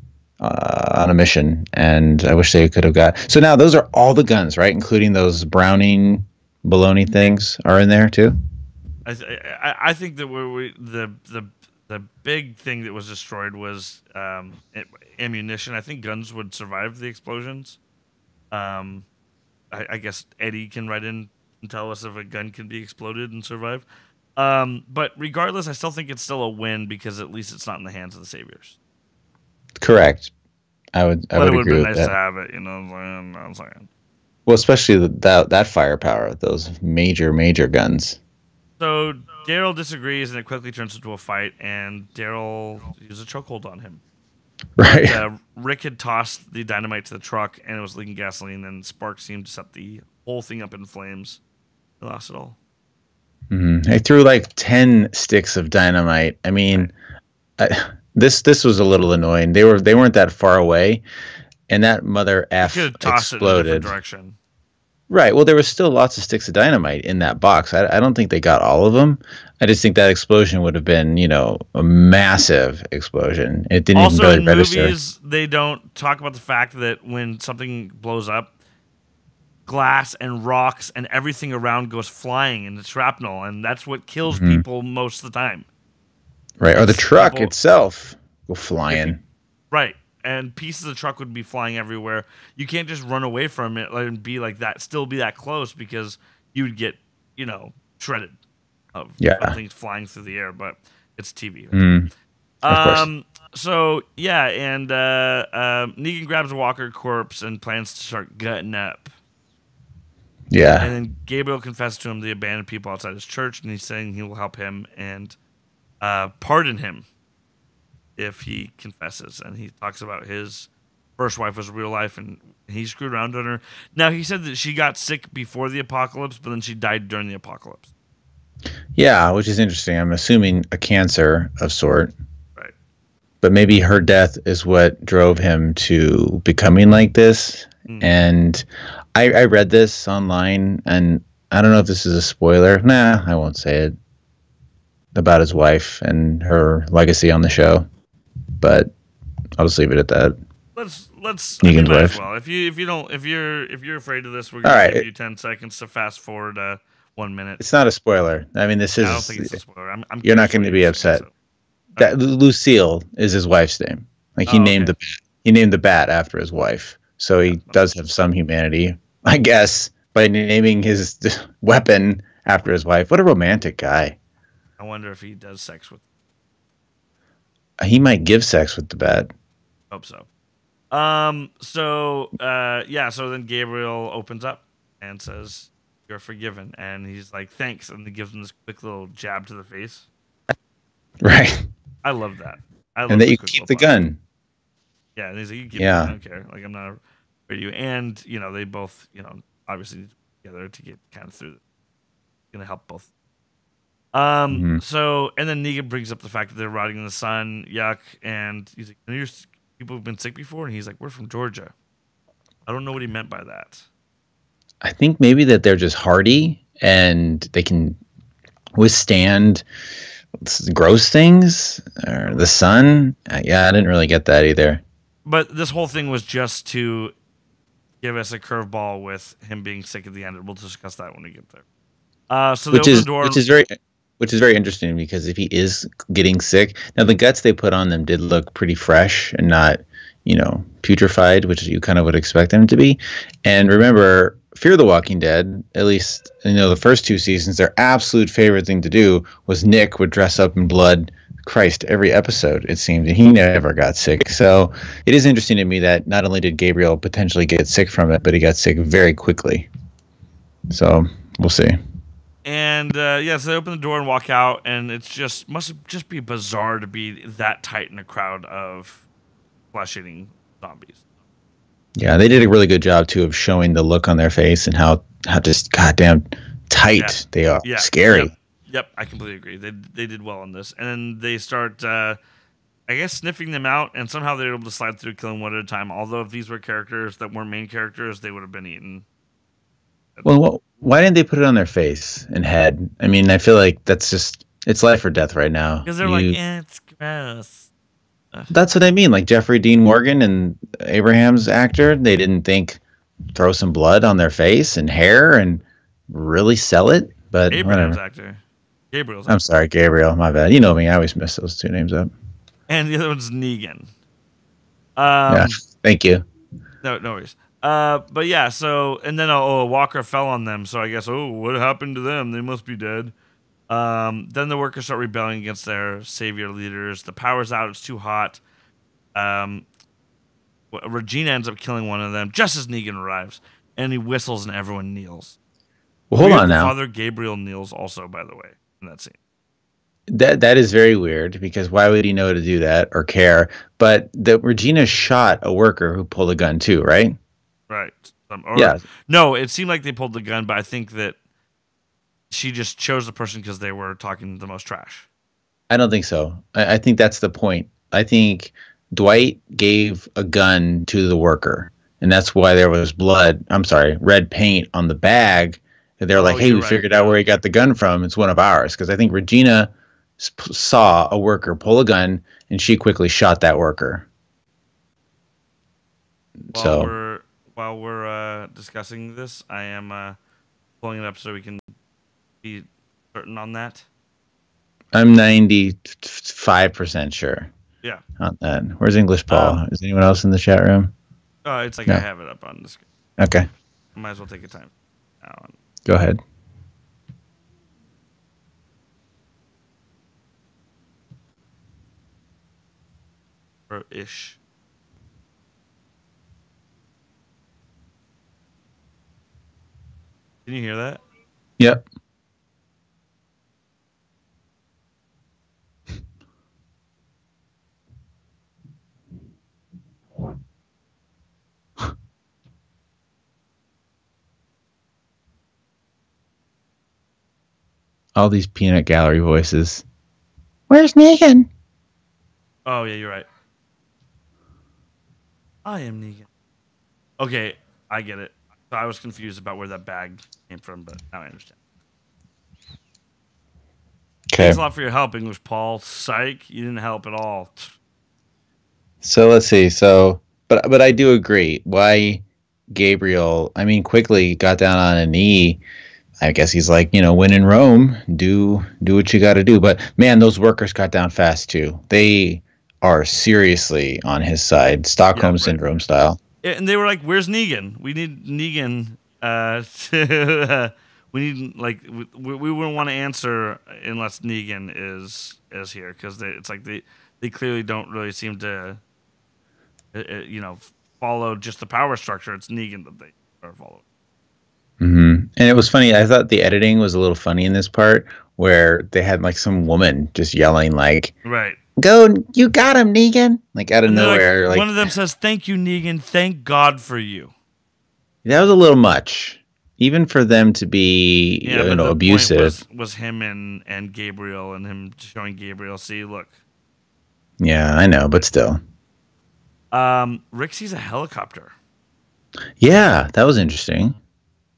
on a mission, and I wish they could have got. So now those are all the guns, right? Including those Browning baloney things are in there too. I think that the big thing that was destroyed was ammunition. I think guns would survive the explosions. I guess Eddie can write in and tell us if a gun can be exploded and survive. But regardless, I still think it's still a win because at least it's not in the hands of the saviors. Correct. I would But it would agree be with nice that. to have it. You know what I'm saying? Well, especially that firepower, those major guns. So Daryl disagrees, and it quickly turns into a fight. And Daryl uses a chokehold on him. Right. Rick had tossed the dynamite to the truck, and it was leaking gasoline. And sparks seemed to set the whole thing up in flames. They lost it all. Mm-hmm. I threw like 10 sticks of dynamite. I mean, this was a little annoying. They weren't that far away, and that mother F You could have tossed it in a exploded. different direction. Right. Well, there was still lots of sticks of dynamite in that box. I don't think they got all of them. I just think that explosion would have been, a massive explosion. It didn't Also, even really in register. movies, they don't talk about the fact that when something blows up, glass and rocks and everything around goes flying and it's shrapnel, and that's what kills Mhm. people most of the time. Right. Or the It's truck people- itself go flying. Right. And pieces of the truck would be flying everywhere. You can't just run away from it and be like that, still be that close, because you would get, shredded of things flying through the air. But it's TV. Mm, of course. So yeah, and Negan grabs a Walker corpse and plans to start gutting up. Yeah. And then Gabriel confesses to him the abandoned people outside his church, and he's saying he will help him and pardon him if he confesses. And he talks about his first wife was real life, and he screwed around on her. Now, he said that she got sick before the apocalypse, but then she died during the apocalypse. Yeah, which is interesting. I'm assuming a cancer of sort. Right. But maybe her death is what drove him to becoming like this. And I read this online, and I don't know if this is a spoiler. Nah, I won't say it. About his wife and her legacy on the show. But I'll just leave it at that. Let's Negan's might as wife. well. If you're afraid of this, we're gonna All give right. you 10 seconds to fast forward 1 minute. It's not a spoiler. I mean, this is. I don't think it's a spoiler. I'm You're not curious going what to be you're upset. saying, That Lucille is his wife's name. Like he named the bat after his wife. So he does have some humanity, I guess, by naming his weapon after his wife. What a romantic guy. I wonder if he does sex with. He might give sex with the bat. Hope so. So then Gabriel opens up and says, "You're forgiven," and he's like, "Thanks," and he gives him this quick little jab to the face. Right. I love that. And that you keep the gun. Yeah, and he's like, "You keep it. I don't care. Like, I'm not afraid of you." And they both, obviously together to get kind of through. Gonna help both. So, and then Negan brings up the fact that they're rotting in the sun. Yuck. And he's like, people have been sick before? And he's like, we're from Georgia. I don't know what he meant by that. I think maybe that they're just hardy and they can withstand gross things or the sun. Yeah, I didn't really get that either. But this whole thing was just to give us a curveball with him being sick at the end. We'll discuss that when we get there. So they open the door. Which is very interesting, because if he is getting sick, now the guts they put on them did look pretty fresh and not, putrefied, which you kind of would expect them to be. And remember, Fear the Walking Dead, at least, the first 2 seasons, their absolute favorite thing to do was Nick would dress up in blood. Christ, every episode, it seemed, and he never got sick. So it is interesting to me that not only did Gabriel potentially get sick from it, but he got sick very quickly. So we'll see. And so they open the door and walk out, and must just be bizarre to be that tight in a crowd of flesh-eating zombies. Yeah, they did a really good job too of showing the look on their face and how just goddamn tight they are. Yeah. Scary. Yep, I completely agree. They did well on this, and then they start, I guess, sniffing them out, and somehow they're able to slide through, killing one at a time. Although if these were characters that weren't main characters, they would have been eaten. Well, why didn't they put it on their face and head? I mean, I feel like that's just, it's life or death right now. Because they're like, it's gross. That's what I mean. Like Jeffrey Dean Morgan and Abraham's actor, they didn't think throw some blood on their face and hair and really sell it. But Abraham's whatever. actor. Gabriel's actor. I'm sorry, Gabriel. My bad. You know me. I always mess those 2 names up. And the other one's Negan. Yeah. Thank you. No worries. But yeah, so, and then a walker fell on them, so I guess, what happened to them? They must be dead. Then the workers start rebelling against their savior leaders. The power's out, it's too hot. Regina ends up killing one of them just as Negan arrives, and he whistles and everyone kneels. Well, hold on now. Father Gabriel kneels also, by the way, in that scene. That is very weird, because why would he know to do that or care? But Regina shot a worker who pulled a gun too, right? Right. Yeah. No, it seemed like they pulled the gun, but I think that she just chose the person because they were talking the most trash. I don't think so. I think that's the point. I think Dwight gave a gun to the worker, and that's why there was red paint on the bag. They're like, hey, we figured out where he got the gun from. It's one of ours. Because I think Regina saw a worker pull a gun, and she quickly shot that worker. While while we're discussing this, I am pulling it up so we can be certain on that. I'm 95% sure Yeah. on that. Where's English Paul? Is anyone else in the chat room? It's like No. I have it up on the screen. Okay, I might as well take a time. go ahead. Or ish. Can you hear that? Yep. All these peanut gallery voices. Where's Negan? Oh yeah, you're right. I am Negan. Okay, I get it. So I was confused about where that bag came from, but now I understand. Okay. Thanks a lot for your help, English Paul. Psych, you didn't help at all. So let's see. But I do agree. Why Gabriel? I mean, quickly got down on a knee. I guess he's like, when in Rome, do what you got to do. But man, those workers got down fast too. They are seriously on his side, Stockholm syndrome style. Yeah, and they were like, "Where's Negan? We need Negan. We need we wouldn't want to answer unless Negan is here because it's like they clearly don't really seem to follow just the power structure. It's Negan that they are following." Mm-hmm. And it was funny. I thought the editing was a little funny in this part where they had like some woman just yelling like, "Right, go, you got him, Negan!" Like out of nowhere. Like one of them says, "Thank you, Negan. Thank God for you." That was a little much, even for them to be abusive. Point was him and Gabriel and him showing Gabriel. See, look. Yeah, I know, but still. Rick sees a helicopter. Yeah, that was interesting.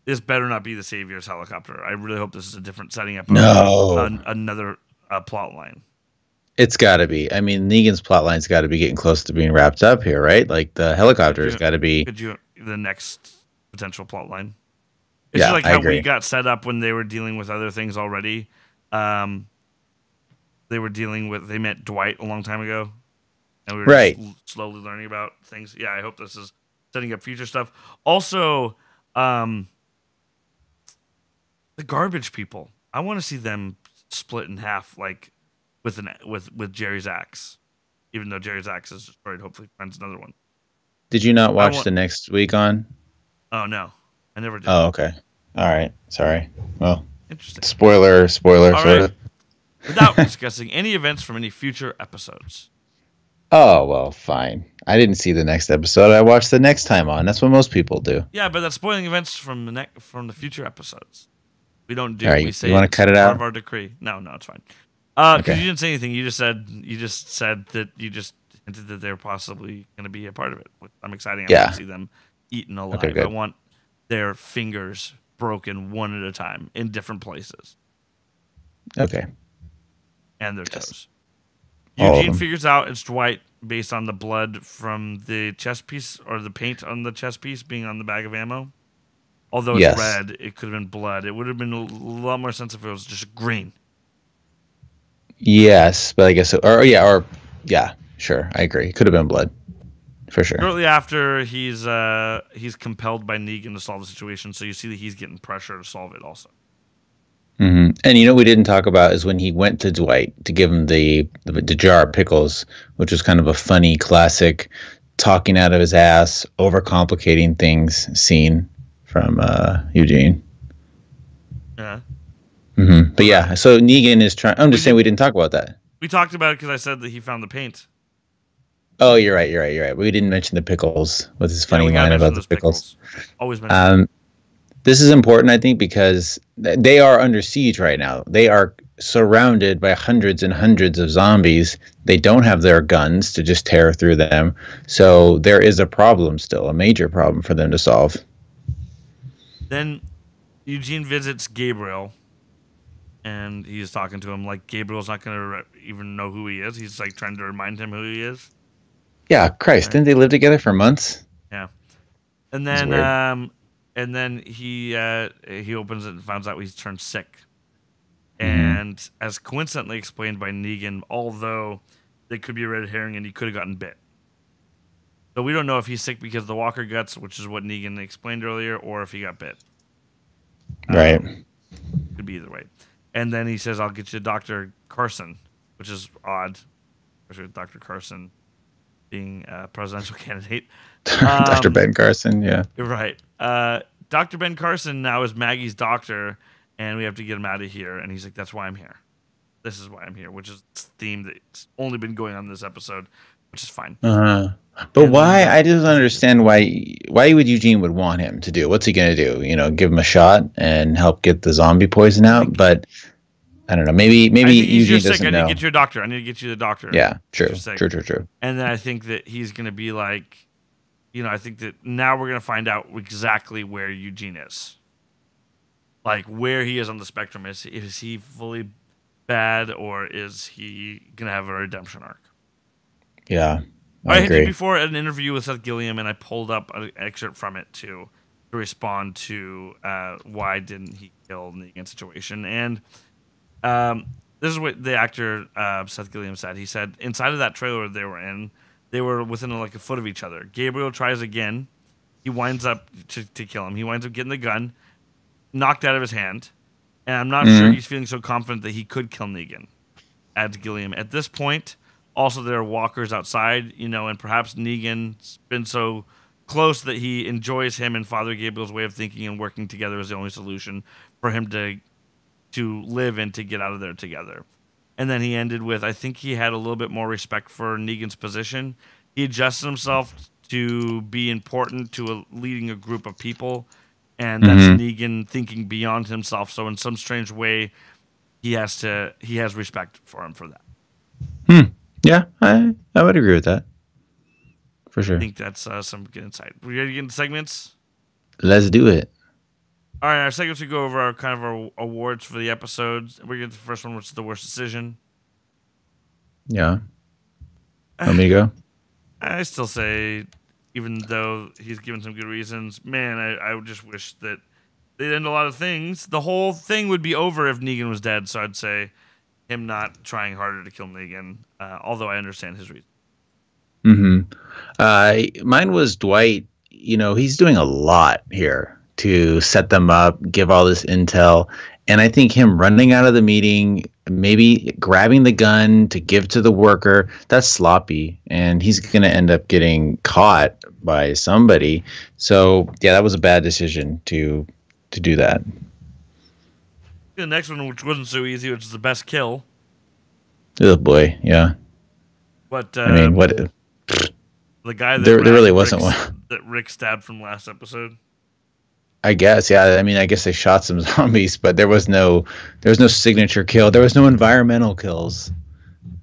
This better not be the Savior's helicopter. I really hope this is a different setting up. Another plot line. It's got to be. I mean, Negan's plot line's got to be getting close to being wrapped up here, right? Like the helicopter's got to be. The next potential plot line? It's yeah, just like I how agree. we got set up when they were dealing with other things already. They met Dwight a long time ago, and we were just slowly learning about things. Yeah, I hope this is setting up future stuff. Also, the garbage people. I want to see them split in half, like with Jerry's axe. Even though Jerry's axe is destroyed, hopefully finds another one. Did you not watch the next week on? Oh no, I never did. Oh, okay. All right. Sorry. Well, interesting. Spoiler, sort of. Without discussing any events from any future episodes. Oh, well, fine. I didn't see the next episode. I watched the next time on. That's what most people do. Yeah, but that's spoiling events from the future episodes. We don't do. All right, we say you want to cut it out? Part of our decree. No, it's fine. Because Okay. you didn't say anything. You just said that you just hinted that they're possibly going to be a part of it. I'm excited. I want to see them eaten alive. Okay, good. I want their fingers broken one at a time in different places. Okay. And their toes. All of Eugene them. figures out it's Dwight based on the blood from the chest piece or the paint on the chest piece being on the bag of ammo. Although it's red, it could have been blood. It would have been a lot more sense if it was just green. Yes, but I guess sure. I agree. It could have been blood. For sure. Shortly after, he's compelled by Negan to solve the situation, so you see that he's getting pressure to solve it also. Mm-hmm. And we didn't talk about is when he went to Dwight to give him the jar of pickles, which was kind of a funny, classic, talking out of his ass, overcomplicating things scene from Eugene. Yeah. Mm-hmm. But yeah, so Negan is trying. I'm just saying we didn't talk about that. We talked about it because I said that he found the paint. Oh, you're right. We didn't mention the pickles with his funny line about the pickles. Always mention. This is important, I think, because they are under siege right now. They are surrounded by hundreds and hundreds of zombies. They don't have their guns to just tear through them. So there is a problem still, a major problem for them to solve. Then Eugene visits Gabriel, and he's talking to him like Gabriel's not going to even know who he is. He's like trying to remind him who he is. Yeah, Christ, didn't they live together for months? Yeah. And It's then weird. he opens it and finds out he's turned sick. Hmm. And as coincidentally explained by Negan, although they could be a red herring and he could have gotten bit. So we don't know if he's sick because of the walker guts, which is what Negan explained earlier, or if he got bit. Right. Could be either way. And then he says, "I'll get you Dr. Carson," which is odd, especially with Dr. Carson being a presidential candidate. Dr. Ben Carson. Yeah. Right. Dr. Ben Carson now is Maggie's doctor, and we have to get him out of here. And he's like, "That's why I'm here. This is why I'm here," which is a theme that's only been going on in this episode, which is fine. But And then why? I just don't understand why would Eugene would want him to do? What's he gonna do? Give him a shot and help get the zombie poison out? But I don't know. Maybe I think he's Eugene just sick. doesn't I need to know. get you a doctor. I need to get you the doctor. Yeah, true, You're sick. true. And then I think that he's gonna be like, I think that now we're gonna find out exactly where Eugene is, like where he is on the spectrum. Is he fully bad, or is he gonna have a redemption arc? Yeah, I did agree. before an interview with Seth Gilliam, and I pulled up an excerpt from it to respond to why didn't he kill Negan situation. And this is what the actor Seth Gilliam said. He said inside of that trailer they were in, they were within like a foot of each other. Gabriel tries again. He winds up to kill him. He winds up getting the gun knocked out of his hand, and I'm not sure he's feeling so confident that he could kill Negan. Adds Gilliam. At this point, also there are walkers outside, and perhaps Negan's been so close that he enjoys him and Father Gabriel's way of thinking and working together is the only solution for him to live and to get out of there together. And then he ended with, I think he had a little bit more respect for Negan's position. He adjusted himself to be important to leading a group of people, and that's Negan thinking beyond himself. So in some strange way, he has respect for him for that. Yeah, I would agree with that for sure. I think that's some good insight. We ready to get into segments? Let's do it. All right, our segments, we go over our awards for the episodes. We're going to the first one, which is the worst decision. Yeah. Want me to go? I still say, even though he's given some good reasons, man, I would just wish that they'd end a lot of things. The whole thing would be over if Negan was dead, so I'd say him not trying harder to kill Negan, although I understand his reason. Mine was Dwight. He's doing a lot here to set them up, give all this intel. And I think him running out of the meeting, maybe grabbing the gun to give to the worker, that's sloppy. And he's going to end up getting caught by somebody. So, yeah, that was a bad decision to do that. The next one, which wasn't so easy, which is the best kill. Oh, boy. Yeah. But I mean, what? The guy that There really wasn't one. That Rick stabbed from last episode. I guess, yeah. I mean, I guess they shot some zombies, but there was no signature kill. There was no environmental kills.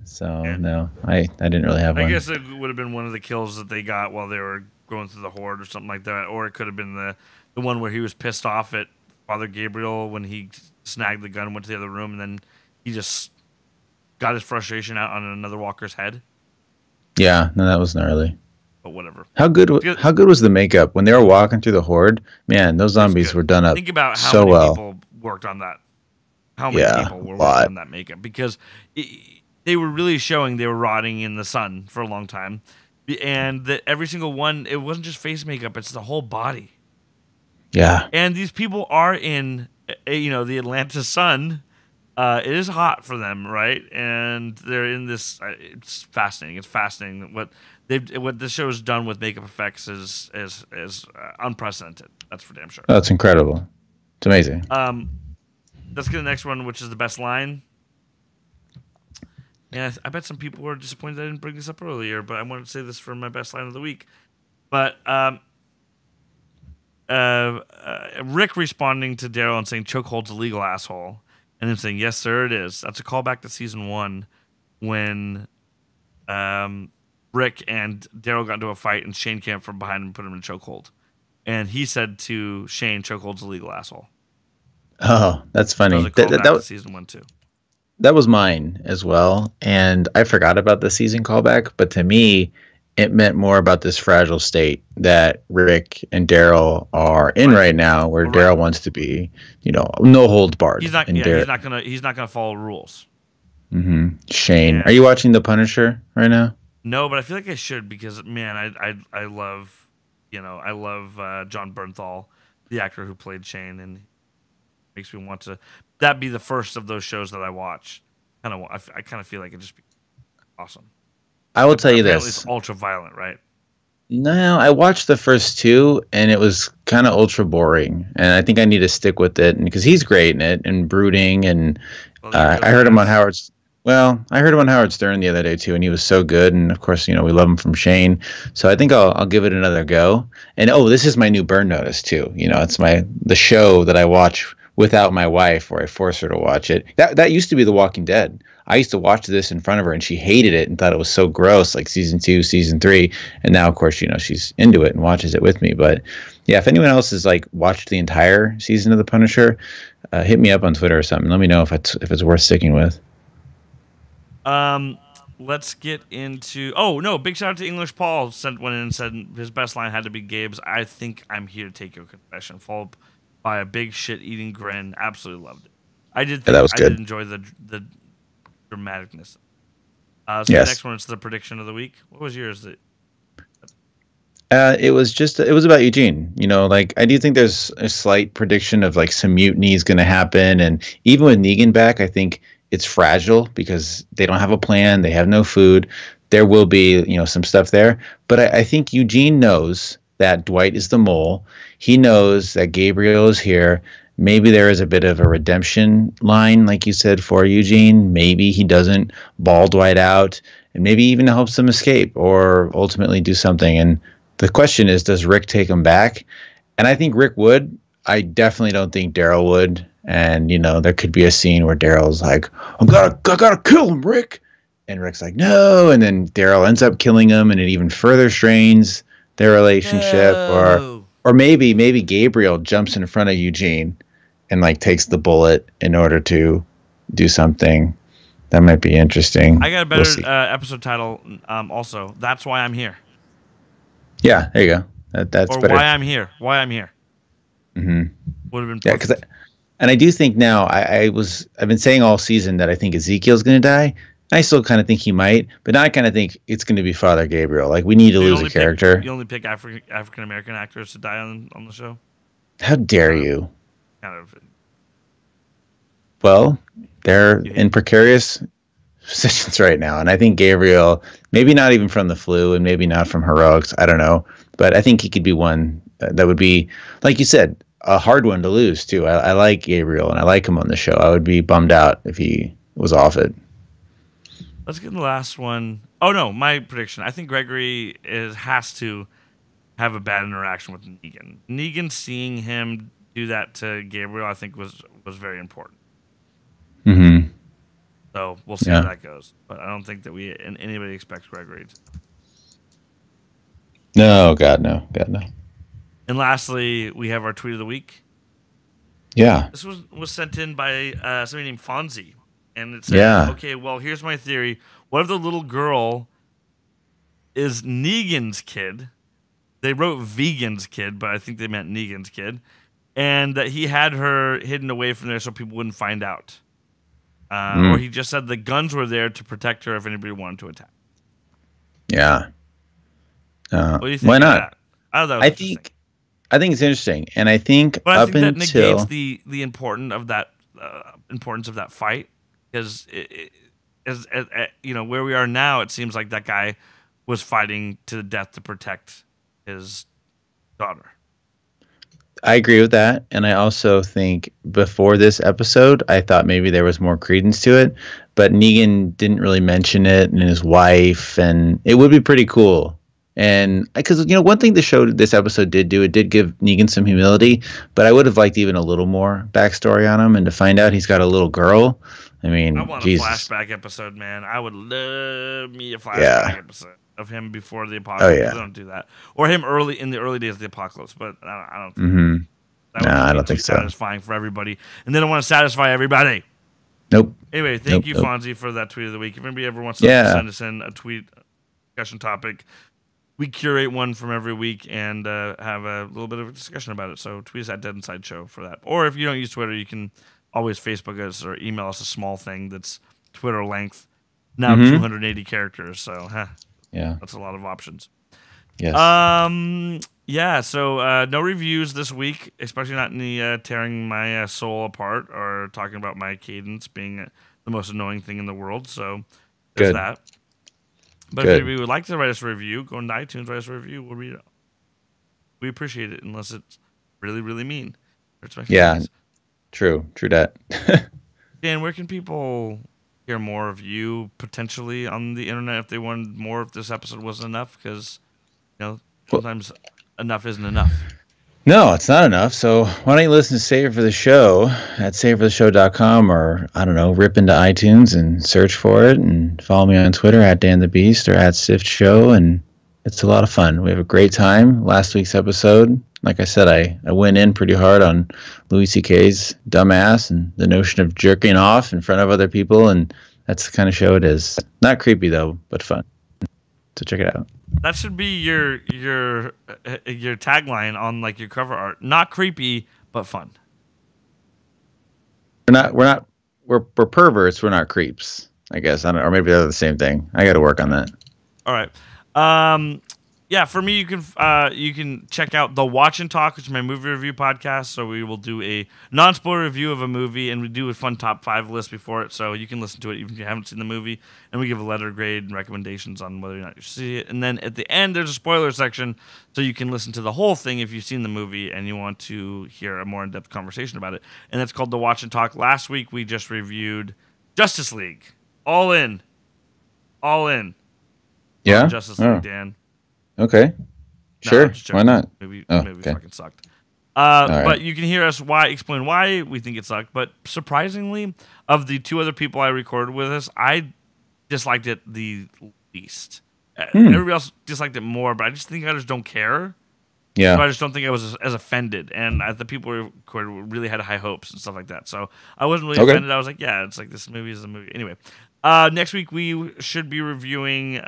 So no, I didn't really have one. I guess it would have been one of the kills that they got while they were going through the horde or something like that, or it could have been the one where he was pissed off at Father Gabriel when he snagged the gun and went to the other room, and then he just got his frustration out on another walker's head. Yeah, no, that was gnarly. But whatever. How good was the makeup when they were walking through the horde? Man, those zombies were done up. Think about how so many well. people worked on that. How many people were working on that makeup? Because they were really showing they were rotting in the sun for a long time, and that every single one, it wasn't just face makeup; it's the whole body. Yeah. And these people are in, the Atlanta sun. It is hot for them, right? And they're in this. It's fascinating. It's fascinating what this show has done with makeup effects is unprecedented. That's for damn sure. That's incredible. It's amazing. Let's get the next one, which is the best line. Yeah, I bet some people were disappointed I didn't bring this up earlier, but I wanted to say this for my best line of the week. But Rick responding to Daryl and saying chokehold's illegal, asshole. And him saying, yes, sir, it is. That's a callback to season 1 when Rick and Daryl got into a fight and Shane came from behind and put him in a chokehold. And he said to Shane, chokehold's illegal, asshole. Oh, that's funny. That was season 1 too. That was mine as well. And I forgot about the season callback. But to me, it meant more about this fragile state that Rick and Daryl are in right now, where Daryl wants to be, no holds barred. He's not. Yeah, he's not gonna follow rules. Shane, are you watching The Punisher right now? No, but I feel like I should because man, I love, I love John Bernthal, the actor who played Shane, and makes me want to. That be the first of those shows that I watch. I kind of feel like it just be awesome. I will tell you this: it's ultra violent, right? No, I watched the first two, and it was kind of ultra boring. And I think I need to stick with it because he's great in it and brooding. And I heard him on Howard's. Well, I heard him on Howard Stern the other day too, and he was so good. And of course, we love him from Shane. So I think I'll give it another go. And this is my new burn notice too. It's the show that I watch without my wife, or I force her to watch it. That used to be The Walking Dead. I used to watch this in front of her, and she hated it and thought it was so gross, like season 2, season 3. And now, of course, she's into it and watches it with me. But yeah, if anyone else has watched the entire season of The Punisher, hit me up on Twitter or something. Let me know if it's worth sticking with. Let's get into. Oh no! Big shout out to English Paul. Sent one in and said his best line had to be Gabe's "I think I'm here to take your confession," followed by a big shit-eating grin. Absolutely loved it. I did. Think, that was good. I did enjoy the dramaticness. So yes. The next one is the prediction of the week. What was yours? It was about Eugene. I do think there's a slight prediction of some mutiny is going to happen, and even with Negan back, I think it's fragile because they don't have a plan. They have no food. There will be, some stuff there. But I think Eugene knows that Dwight is the mole. He knows that Gabriel is here. Maybe there is a bit of a redemption line, like you said, for Eugene. Maybe he doesn't ball Dwight out, and maybe even helps them escape or ultimately do something. And the question is, does Rick take him back? And I think Rick would. I definitely don't think Daryl would. And, there could be a scene where Daryl's like, I gotta kill him, Rick. And Rick's like, no. And then Daryl ends up killing him, and it even further strains their relationship. No. Or maybe Gabriel jumps in front of Eugene and takes the bullet in order to do something. That might be interesting. I got a better episode title. Also, That's Why I'm Here. Yeah, there you go. That's or better. Why I'm Here. Why I'm Here. Mm-hmm. Would have been perfect. Yeah, and I do think now I've been saying all season that I think Ezekiel's going to die. I still kind of think he might, but now I kind of think it's going to be Father Gabriel. We need to lose a character. You only pick African American actors to die on the show. How dare you? Kind of. Well, they're in precarious positions right now, and I think Gabriel, maybe not even from the flu, and maybe not from heroics. I don't know, but I think he could be one that would be, like you said, a hard one to lose too. I like Gabriel, and I like him on the show. I would be bummed out if he was off it. Let's get the last one. Oh no, my prediction. I think Gregory has to have a bad interaction with Negan. Negan seeing him do that to Gabriel, I think was very important. Mm-hmm. So we'll see how that goes. But I don't think that anybody expects Gregory to. No, God no. And lastly, we have our tweet of the week. Yeah. This was sent in by somebody named Fonzie. And it said, okay, well, here's my theory. What if the little girl is Negan's kid? They wrote Vegan's kid, but I think they meant Negan's kid. And that he had her hidden away from there so people wouldn't find out. Or he just said the guns were there to protect her if anybody wanted to attack. Yeah. What do you think? Why not? I think it's interesting, and I think that negates the importance of that fight, because where we are now, it seems like that guy was fighting to the death to protect his daughter. I agree with that, and I also think before this episode, I thought maybe there was more credence to it, but Negan didn't really mention it, and his wife, and it would be pretty cool. And because one thing this episode did do, it did give Negan some humility, but I would have liked even a little more backstory on him, and to find out he's got a little girl. I mean, I want a flashback episode, man. I would love me a flashback episode of him before the apocalypse. Oh, yeah. They don't do that, or him in the early days of the apocalypse. But I don't. Think I don't think so. Satisfying for everybody, and they don't want to satisfy everybody. Nope. Anyway, thank you, Fonzie, for that tweet of the week. If anybody ever wants to send us in a tweet discussion topic, we curate one from every week and have a little bit of a discussion about it. So tweet us at Dead Inside Show for that. Or if you don't use Twitter, you can always Facebook us or email us a small thing that's Twitter length. Now 280 characters. So yeah, that's a lot of options. Yes. Yeah. So no reviews this week, especially not any tearing my soul apart or talking about my cadence being the most annoying thing in the world. So there's that. But if you would like to write us a review, go into iTunes, write us a review. We'll read it. We appreciate it, unless it's really, really mean. Hurts my feelings. Yeah. True that. Dan, where can people hear more of you potentially on the internet if they wanted more? If this episode wasn't enough, because sometimes enough isn't enough. No, it's not enough. So why don't you listen to Save It for the Show at savefortheshow.com, or I don't know, rip into iTunes and search for it, and follow me on Twitter at Dan the Beast or at Sift Show, and it's a lot of fun. We have a great time. Last week's episode, like I said, I went in pretty hard on Louis C.K.'s dumbass and the notion of jerking off in front of other people, and that's the kind of show it is. Not creepy though, but fun. So check it out. That should be your tagline on like your cover art. Not creepy, but fun. We're perverts. We're not creeps. I guess or maybe they're the same thing. I got to work on that. All right. Yeah, for me, you can check out The Watch and Talk, which is my movie review podcast. So we will do a non-spoiler review of a movie, and we do a fun top 5 list before it. So you can listen to it even if you haven't seen the movie, and we give a letter grade and recommendations on whether or not you should see it. And then at the end, there's a spoiler section, so you can listen to the whole thing if you've seen the movie and you want to hear a more in-depth conversation about it. And that's called The Watch and Talk. Last week, we just reviewed Justice League. All in. Yeah? Justice League, Dan. Okay. Sure. Why not? Movie fucking sucked. But you can hear us explain why we think it sucked. But surprisingly, of the 2 other people I recorded with us, I disliked it the least. Everybody else disliked it more, but I just think I just don't care. Yeah. So I just don't think I was as offended. And the people we recorded really had high hopes and stuff like that. So I wasn't really offended. I was like, yeah, it's like this movie is a movie. Anyway. Next week we should be reviewing.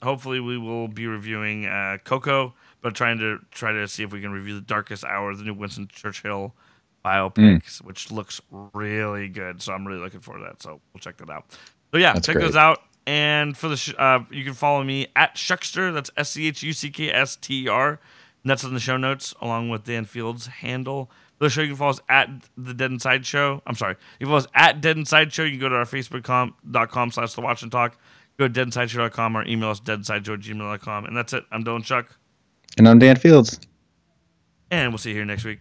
Hopefully we will be reviewing Coco, but try to see if we can review The Darkest Hour, the new Winston Churchill biopic, which looks really good. So I'm really looking forward to that. So we'll check that out. So yeah, check those out. And for the you can follow me at Schuckster. That's SCHUCKSTER. And that's in the show notes along with Dan Field's handle. The show, you can follow us at The Dead Inside Show. I'm sorry. You can follow us at Dead Inside Show. You can go to our Facebook.com/TheWatchAndTalk. Go to deadinsideshow.com or email us deadinsideshow@gmail.com. And that's it. I'm Dylan Schuck. And I'm Dan Fields. And we'll see you here next week.